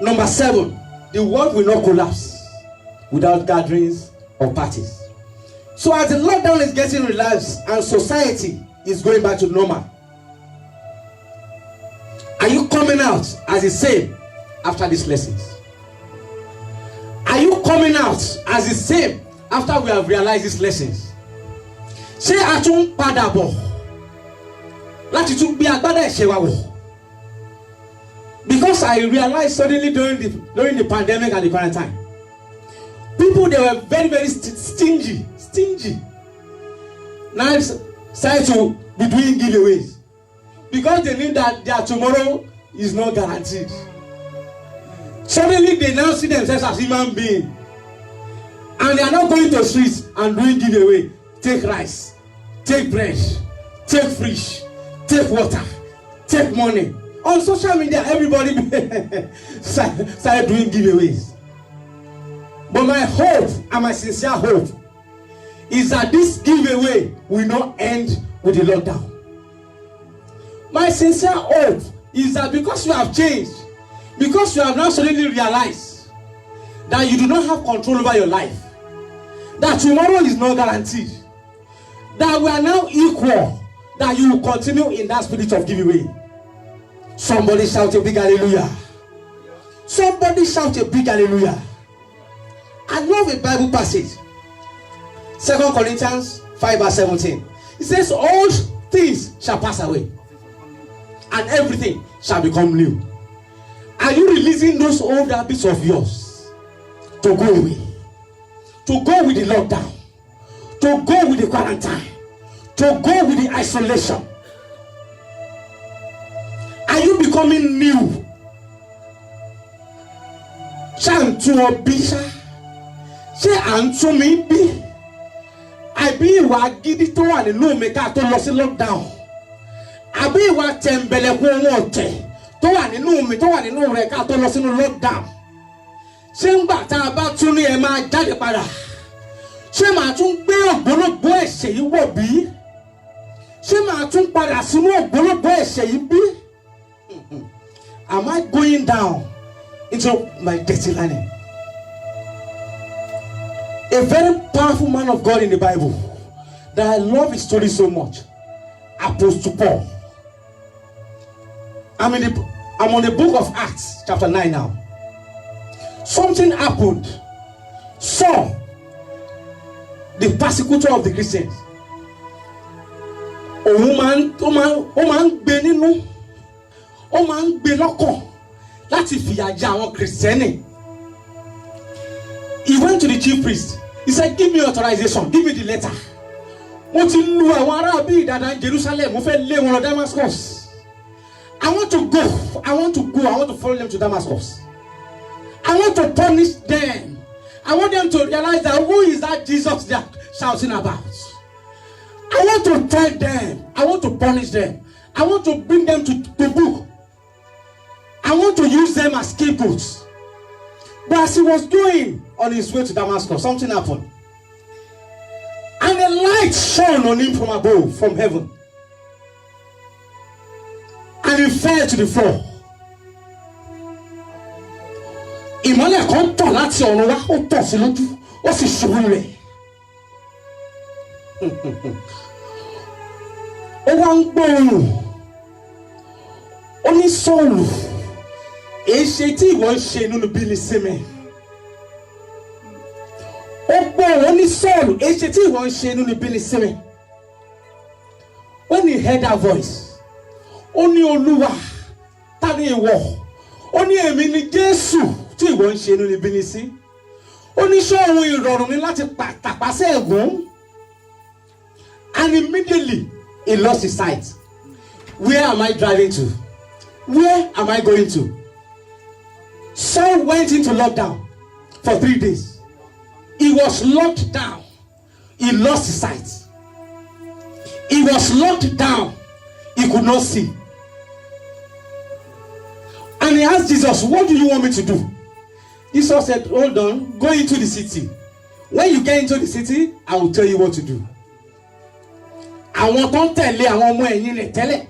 Number 7, the world will not collapse without gatherings or parties. So as the lockdown is getting relaxed and society is going back to normal, are you coming out as the same after these lessons? Are you coming out as the same after we have realized these lessons? ṣé a tún padà bọ̀ láti tún gbé agbádá ẹ̀ṣẹ̀ wa wọ̀? Because I realized suddenly during the pandemic and the quarantine, people, they were very, very stingy. Now started to be doing giveaways because they knew that their tomorrow is not guaranteed. Suddenly they now see themselves as human beings, and they are not going to streets and doing giveaway. Take rice, take bread, take fish, take water, take money. On social media, everybody started doing giveaways. But my hope and my sincere hope is that this giveaway will not end with the lockdown. My sincere hope is that because you have changed, because you have now suddenly realized that you do not have control over your life, that tomorrow is not guaranteed, that we are now equal, that you will continue in that spirit of giveaway. Somebody shout a big hallelujah. Somebody shout a big hallelujah. I love a Bible passage. 2 Corinthians 5 verse 17. It says, all things shall pass away, and everything shall become new. Are you releasing those old habits of yours to go away? To go with the lockdown, to go with the quarantine, to go with the isolation? Are you becoming new? Ṣé ń tún ọ bí ṣá? Ṣé à ń tún mi bí? Àbí ìwà gidi tó wà nínú mi ká tó lọ sí lockdown? Àbí ìwà tẹ̀m̀bẹ̀lẹ̀kún owó ọ̀tẹ̀ tó wà nínú mi tó wà nínú rẹ̀ ká tó lọ sínú lockdown? Ṣé ń gbà tá a bá tún ní ẹ máa jáde padà? Ṣé màá tún gbé ògbólógbó ẹ̀ṣẹ̀ yìí wọ̀ bí? Ṣé màá tún padà sínú ògbólógbó ẹ̀ṣẹ̀ yìí bí? Am I going down into my dirty lining? A very powerful man of God in the Bible that I love his story so much, Apostle Paul. I'm on the book of Acts, chapter 9 now. Something happened. Saul, the persecutor of the Christians, ó máa ń gbé nínú, ó máa ń gbé lọ́kàn láti fìyà jẹ àwọn Kristẹni. He went to the chief priest. He said, give me authorization, give me the letter. Mo ti lu àwọn ará bí ìdàdà Jerusalem, mo fẹ́ lé wọn lọ Damascus. I want to follow them to Damascus. I want to punish them. I want them to realize that who is that Jesus they are shouting about. I want to tell them, I want to punish them. I want to bring them to book. I want to use them as scapegoats. But as he was going on his way to Damascus, something happened. And a light shone on him from above, from heaven. And he fell to the floor. Ìmọ́lẹ̀ kan tàn láti ọ̀run wá, ó tàn sí lójú, ó sì ṣubú rẹ̀. Ó wá ń gbóòórùn. Ó ní Sọ́ọ̀lù, èéṣe tí ìwọ ń ṣe nínú bíi sí mi? Ó gbóòórùn, ó ní Sọ́ọ̀lù, èéṣe tí ìwọ ń ṣe nínú bíi sí mi? When he heard that voice, ó ní Olúwa, ta ni ìwọ? Ó ní èmi ni Jésù tí ìwọ ń ṣe nínú bíi sí. Ó ní ṣé ohun ìrọ̀rùn ni láti tàpá sí ẹ̀gún? And immediately he lost his sight. Where am I driving to? Where am I going to? Saul went into lockdown for 3 days. He was locked down. He lost his sight. He was locked down. He could not see. And he asked Jesus, what do you want me to do? Jesus said, hold on, go into the city. When you get into the city, I will tell you what to do. Àwọn tó ń tẹ̀lé àwọn ọmọ ẹ̀yìn rẹ̀ tẹ́lẹ̀,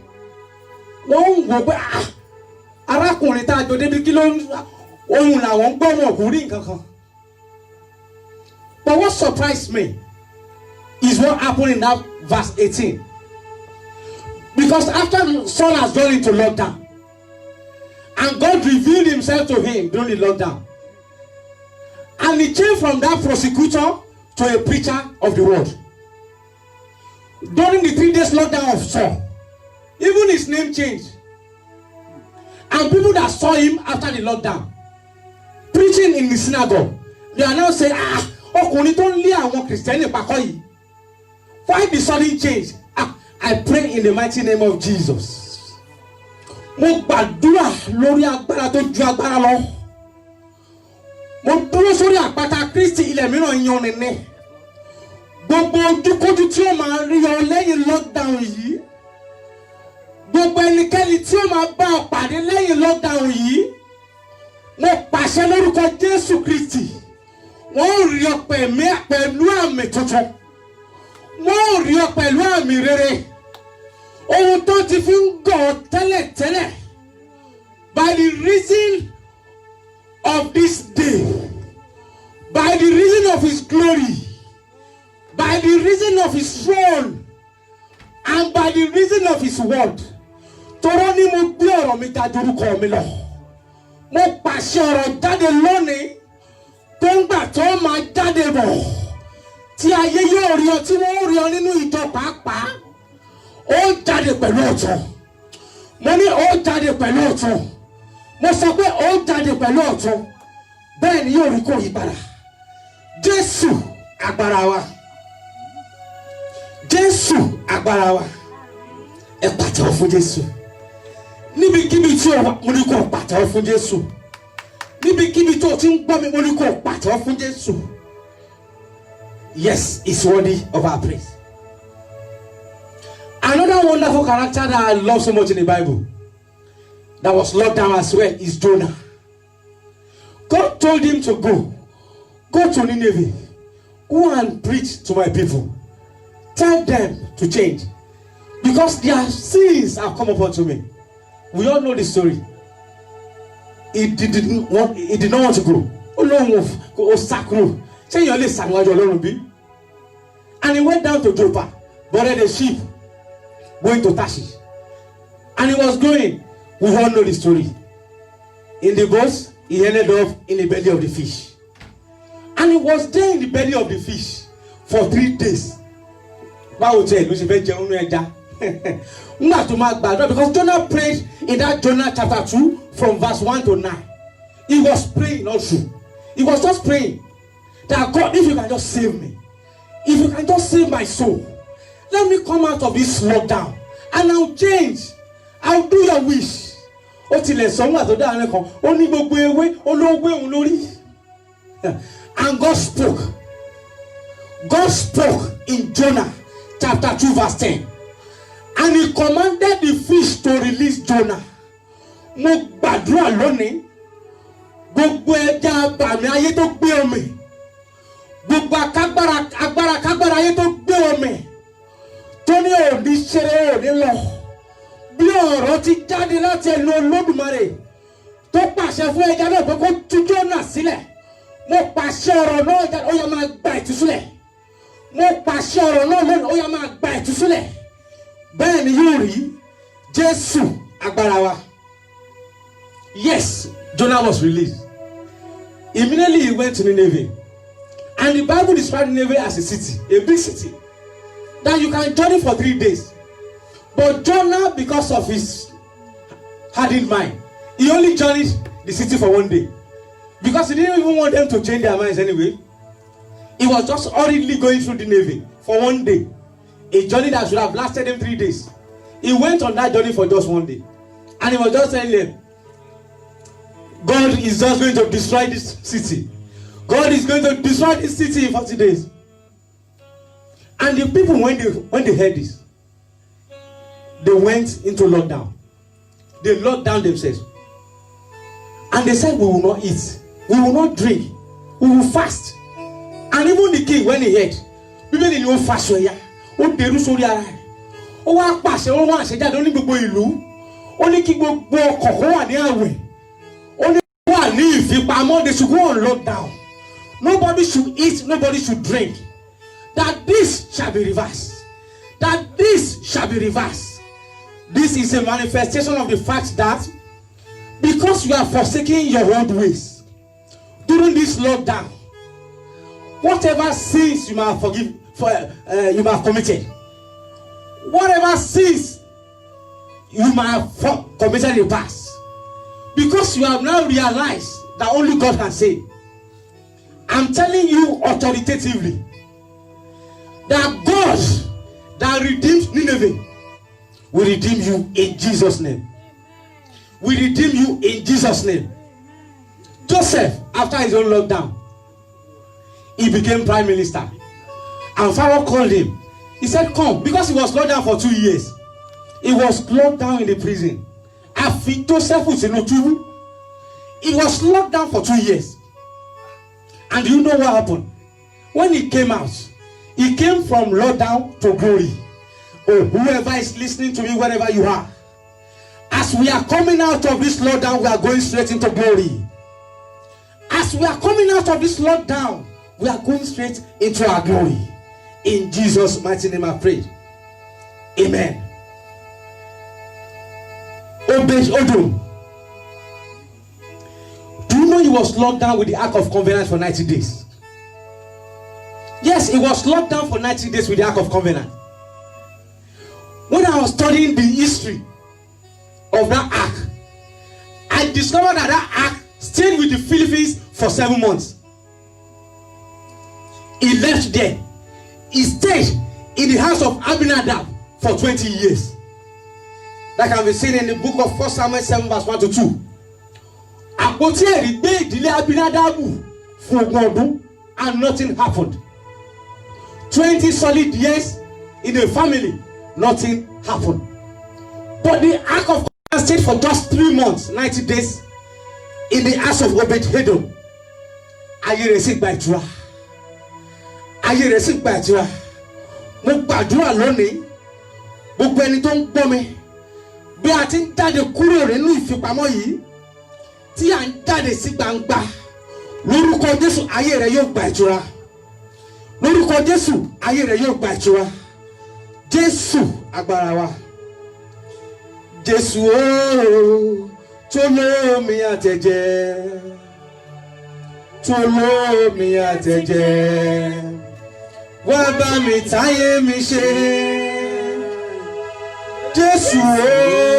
wọ́n ń wò pé arákùnrin tá a jọ débi kí ló ń ohun làwọn ń gbọ́ wọn kò rí nǹkan kan. But what surprised me is what happened in that verse 18. Because after Saul has gone into lockdown, and God revealed himself to him during the lockdown, and he changed from that prosecutor to a preacher of the word. during the 3 days lockdown of Saul, even his name changed. And people that saw him after the lockdown, preaching in the synagogue, they are now saying, ọkùnrin tó ń lé àwọn Kristẹni pakọ́ yìí. Why the sudden change? I pray in the mighty name of Jesus. Mo gbàdúrà lórí agbára tó ju agbára lọ. Mo dúró sórí àpáta Kristi ilẹ̀ mìíràn yan nìní. Gbogbo ojúkójú tí ó máa rí ọ lẹ́yìn lockdown yìí. Gbogbo ẹnikẹ́ni tí ó máa bá ọ pàdé lẹ́yìn lockdown yìí. Mo pàṣẹ lórúkọ Jésù Kristi. Wọ́n rí ọ pẹ̀lú àmì tuntun. Wọ́n rí ọ pẹ̀lú àmì rere. Ohun tó ti fi ń gàn tẹ́lẹ̀. By the reason of this day, by the reason of his glory, by the reason of his throne, and by the reason of his word. Tọ́rọ́ ni mo gbé ọ̀rọ̀ mi ga dorúkọ mi lọ. Mo pàṣẹ ọ̀rọ̀ jáde lónìí. Tó ń gbà tó máa jáde bọ̀. Tí ayé yóò rí ọ tí wọ́n rí ọ nínú ìjọ pàápàá. Ó jáde pẹ̀lú ọ̀tún. Mo ní ó jáde pẹ̀lú ọ̀tún. Mo sọ pé ó jáde pẹ̀lú ọ̀tún. Bẹ́ẹ̀ ni yóò rí kó yí padà. Jésù agbára wa. Jésù agbára wa. Ẹ pàtẹ́wọ́ fún Jésù. Níbikíbi tí o wà, mo ní kó pàtẹ́wọ́ fún Jésù. Níbikíbi tí o ti ń gbọ́ mi, mo ní kó pàtẹ́wọ́ fún Jésù. Yes, it's worthy of our praise. Another wonderful character that I love so much in the Bible, that was locked down as well, is Jonah. God told him to go to Nineveh, go and preach to my people, tell them to change, because their sins have come upon to me. We all know the story. He did not want to go. And he went down to Joppa, boarded a ship, going to Tarshish. And he was going. We all know the story. In the boat, he ended up in the belly of the fish. And he was there in the belly of the fish for 3 days. Because Jonah prayed in that Jonah chapter 2 from verse 1 to 9. He was praying also. He was just praying that God, if you can just save me, if you can just save my soul, let me come out of this lockdown and I'll change. I'll do your wish. And God spoke. God spoke in Jonah chapter 2 verse 10. And he commanded the fish to release Jonah. Mo gbàdúrà lónìí. Gbogbo ẹja abàmì ayé tó gbé omi. Gbogbo agbára ayé tó gbé omi. Tó ní òní ṣeré òní lọ. Bí ọ̀rọ̀ ti jáde láti ẹnu Olódùmarè. Tó pàṣẹ fún ẹja náà pé kó tú Jonah sílẹ̀. Mo pàṣẹ ọ̀rọ̀ náà jáde ó yá máa gba ìtúsílẹ̀. Mo pàṣẹ ọ̀rọ̀ náà lónìí ó yá máa gba ìtúsílẹ̀. Bẹ́ẹ̀ ni yóò rí Jésù agbára wa. Yes, Jonah was released. Immediately he went to Nineveh. And the Bible describes Nineveh as a city, a big city, that you can journey for 3 days. But Jonah, because of his hardened mind, he only journeyed the city for 1 day. Because he didn't even want them to change their minds anyway. He was just hurriedly going through Nineveh for 1 day. A journey that should have lasted him 3 days. He went on that journey for just 1 day. And he was just telling them, God is just going to destroy this city. God is going to destroy this city in 40 days. And the people, when they heard this, they went into lockdown. They locked down themselves. And they said, we will not eat. We will not drink. We will fast. And even the king, when he heard, people didn't even fast. Ó dèrú sórí ara ẹ̀. Ó wá pàṣẹ ó wá àṣẹjáde ó ní gbogbo ìlú. Ó ní kí gbogbo ọkọ̀ kó wà ní àwẹ̀. Ó ní wà ní ìfipamọ́. They should go on lockdown. Nobody should eat, nobody should drink. That this shall be reversed. That this shall be reversed. This is a manifestation of the fact that because you are forsaking your old ways during this lockdown, whatever sins you might have committed, whatever sins you might have committed in the past, because you have now realized that only God can save, I'm telling you authoritatively that God that redeemed Nineveh will redeem you in Jesus' name. We redeem you in Jesus' name. Joseph, after his own lockdown, he became prime minister. And Pharaoh called him. He said, come, because he was locked down for 2 years. He was locked down in the prison. Joseph was in Otubu. He was locked down for 2 years. And do you know what happened? When he came out, he came from lockdown to glory. Oh, whoever is listening to me, wherever you are, as we are coming out of this lockdown, we are going straight into glory. As we are coming out of this lockdown, we are going straight into our glory. In Jesus' mighty name I pray. Amen. Obed-Edom. Do you know he was locked down with the Ark of Covenant for 90 days? Yes, he was locked down for 90 days with the Ark of Covenant. When I was studying the history of that ark, I discovered that that ark stayed with the Philippines for 7 months. He left there. He stayed in the house of Abinadab for 20 years. That can be seen in the book of 1 Samuel 7 verse 1 to 2. Àpótí ẹ̀rí gbé ìdílé Abinadabu fún ogún ọdún and nothing happened. 20 solid years in the family, nothing happened. But the Ark of God stayed for just 3 months, 90 days in the house of Obed-Edom. Ayé rẹ̀ sì gba ìtura. Ayé rẹ̀ sì gba ìtura. Mo gbàdúrà lónìí, gbogbo ẹni tó ń gbọ́ mi, bí a ti ń jáde kúrò nínú ìfipamọ́ yìí, tí a ń jáde sí gbangba, lórúkọ Jésù ayé rẹ̀ yóò gba ìtura. Lórúkọ Jésù ayé rẹ̀ yóò gba ìtura. Jésù agbára wa. Jésù ooo tó lómi àtẹ̀jẹ́, tó lómi àtẹ̀jẹ́, wá bá mi táyé mi ṣe. Jésù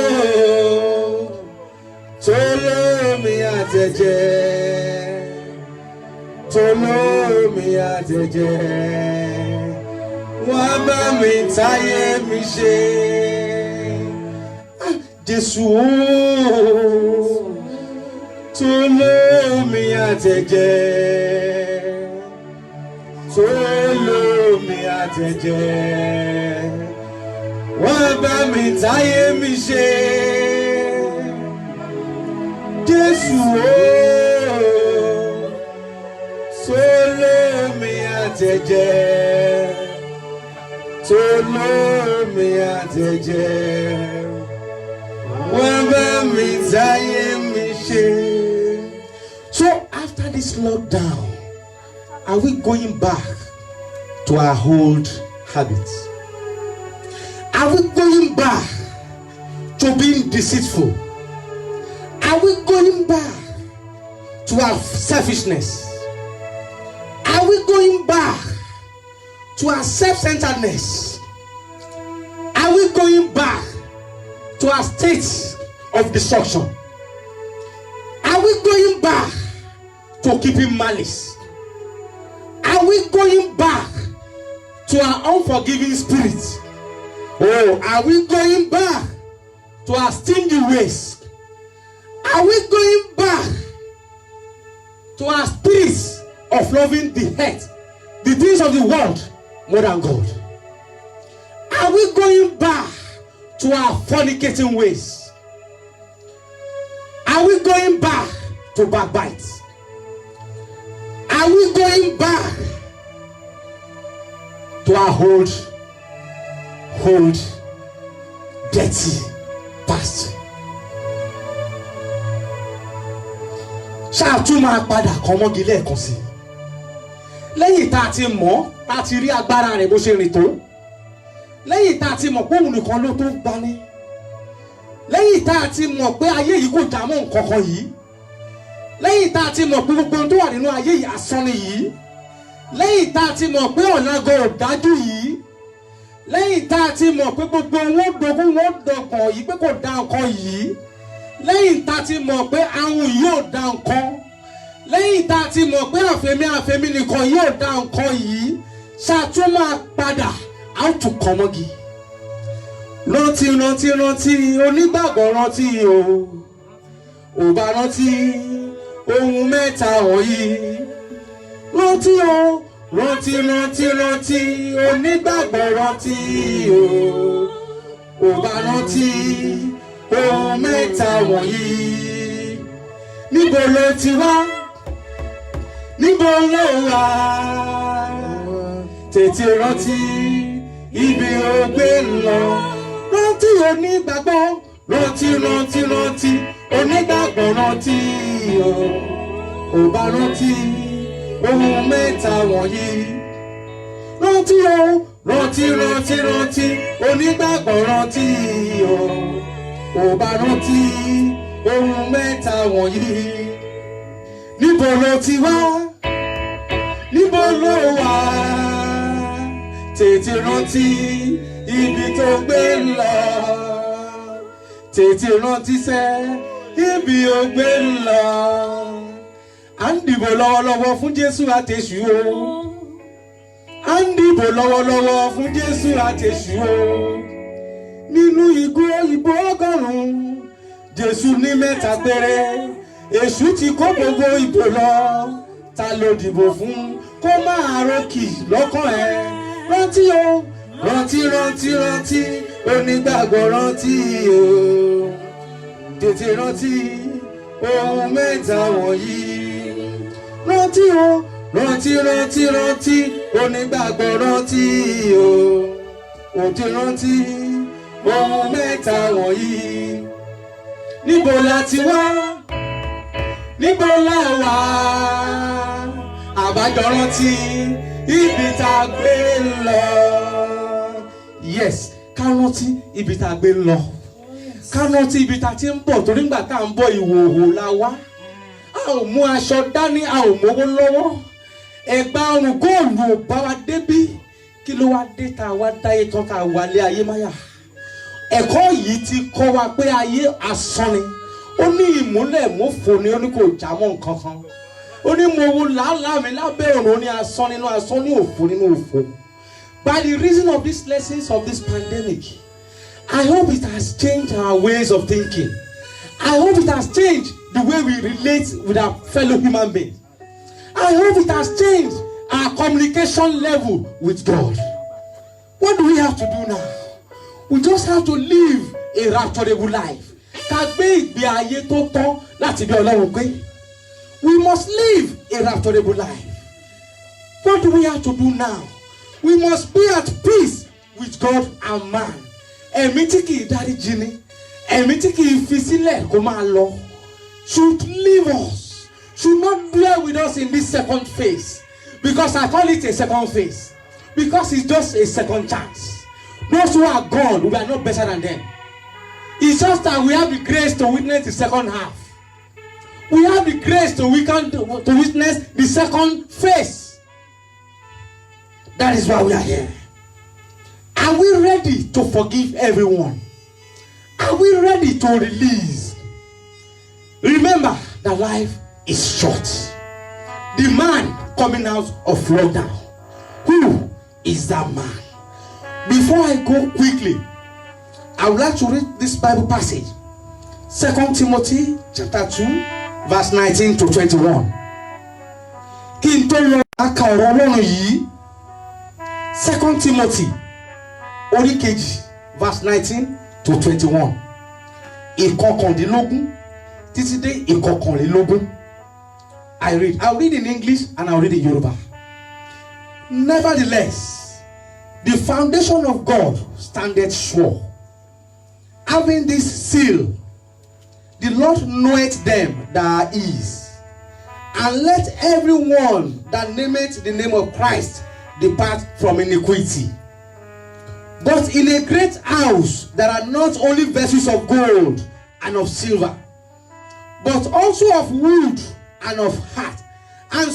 ooo tó lómi àtẹ̀jẹ́, tó lómi àtẹ̀jẹ́, wá bá mi táyé mi ṣe. Jésù ooo tó lómi àtẹ̀jẹ́, tó lómi àtẹ̀jẹ́, wá bá mi táyé mi ṣe. Jésù ooo tó lómi àtẹ̀jẹ́, tó lómi àtẹ̀jẹ́, wá bá mi táyé mi ṣe. So after this lockdown, are we going back to our old habits? Are we going back to being deceitful? Are we going back to our selfishness? Are we going back to our self-centeredness? Are we going back to our state of destruction? Are we going back to keeping malice? Are we going back to our unforgiving spirit? Oh, are we going back to our stingy ways? Are we going back to our spirits of loving the earth, the things of the world, more than God? Are we going back to our fornicating ways? Are we going back to backbite? Are we going back to our old, dirty past? Ṣáà tún máa padà kàn mọ́gi lẹ́ẹ̀kan sí. Lẹ́yìn tá a ti mọ̀, tá a ti rí agbára rẹ̀ bó ṣe rìn tó. Lẹ́yìn tá a ti mọ̀ pé òun nìkan ló tó gbani. Lẹ́yìn tá a ti mọ̀ pé ayé yìí kò dá mọ́ nǹkan kan yìí. Lẹ́yìn tá a ti mọ̀ pé gbogbo ohun tó wà nínú ayé yìí asán ni yìí. Lẹ́yìn tá a ti mọ̀ pé ọ̀nà gan ò dájú yìí. lẹ́yìn tá a ti mọ̀ pé gbogbo wọn dogun wọn dọ̀kàn yìí pé kò dá nǹkan yìí, lẹ́yìn tá a ti mọ̀ pé àwọn yóò dá nǹkan, lẹ́yìn tá a ti mọ̀ pé àfẹ́mí nìkan yóò dá nǹkan yìí, ṣàtún máa padà á tún kàn mọ́gi. Rántí onígbàgbọ́ rántí o, ò bá rántí ohun mẹ́ta wọ̀nyí. Rántí o, rántí onígbàgbọ́ rántí o, ò bá rántí ohun mẹ́ta wọ̀nyí. Níbo ló ti wá? Níbo ló wà? Tètè rántí ibi ó gbé lọ. Rántí onígbàgbọ́, rántí onígbàgbọ́ rántí o, ò bá rántí ohun mẹ́ta wọ̀nyí. Rántí o, rántí onígbàgbọ́ rántí o, ò bá rántí ohun mẹ́ta wọ̀nyí. Níbo ló ti wá? Níbo ló wà? Tètè rántí ibi tó gbé lọ. Tètè rántí sẹ́ ibi ó gbé lọ. À ń dìbò lọ́wọ́lọ́wọ́ fún Jésù àtẹ̀sù o. À ń dìbò lọ́wọ́lọ́wọ́ fún Jésù àtẹ̀sù o. Nínú ìgò ìbò ọgọ́rùn-ún, Jésù ní mẹ́ta péré. Èṣù ti kó gbogbo ìbò lọ. Ta ló dìbò fún kó máa rókì lọ́kàn ẹ̀? Rántí o, rántí onígbàgbọ́ rántí o. Tètè rántí ohun mẹ́ta wọ̀nyí. Rántí o, rántí onígbàgbọ́ rántí o. Òtí rántí ohun mẹ́ta wọ̀nyí. Níbo la ti wá? Níbo la wà? Àbájọ rántí ibi tá a gbé lọ. Yes, ká rántí ibi tá a gbé lọ. Ká rántí ibi tá a ti ń bọ̀, torí ńgbà tá a ń bọ̀ ìhòòhò la wá. A ò mú aṣọ dání, a ò mówó lọ́wọ́. Ẹ̀gbà ọrùn góòlù ò bá wa débí. Kí ló wá dé tá a wá dáyé tán ká wálé ayé máyà? Ẹ̀kọ́ yìí ti kọ́ wa pé ayé asán ni. Ó ní ìmúlẹ̀ mọ́fò ni, ó ní kò já mọ́ nǹkan kan. Ó ní mo wo làálàá mi lábẹ́ ọ̀run, ó ní asán nínú asán, ní òfò nínú òfò. By the reason of these lessons of this pandemic, I hope it has changed our ways of thinking. I hope it has changed the way we relate with our fellow human beings. I hope it has changed our communication level with God. What do we have to do now? We just have to live a rapturable life. Ká gbé ìgbé ayé tó tọ́ láti bí Ọlọ́run gbé. We must live a rapturable life. What do we have to do now? We must be at peace with God and man. Ẹ̀mí tí kì í dáríjì ni, ẹ̀mí tí kì í fi sílẹ̀ kó máa lọ, should leave us, should not dwell with us in this second phase. Because I call it a second phase. Because it's just a second chance. Those who are gone, we are not better than them. It's just that we have the grace to witness the second half. We have the grace to witness the second phase. That is why we are here. Are we ready to forgive everyone? Are we ready to release? Remember that life is short. The man coming out of lockdown, who is that man? Before I go quickly, I would like to read this Bible passage. 2 Timothy chapter 2, verse 19 to 21. Kí n tó lọ aka ọ̀rọ̀ Ọlọ́run yìí, 2 Timothy orí kejì, verse 19 to 21. Ìkọkàndínlógún títí dé ìkọkànlélógún. I'll read in English and I'll read in Yoruba. Nevertheless, the foundation of God standeth sure, having this seal: the Lord knoweth them that are his. And let everyone that nameth the name of Christ depart from iniquity. But in a great house there are not only vessels of gold and of silver, but also of wood and of earth, and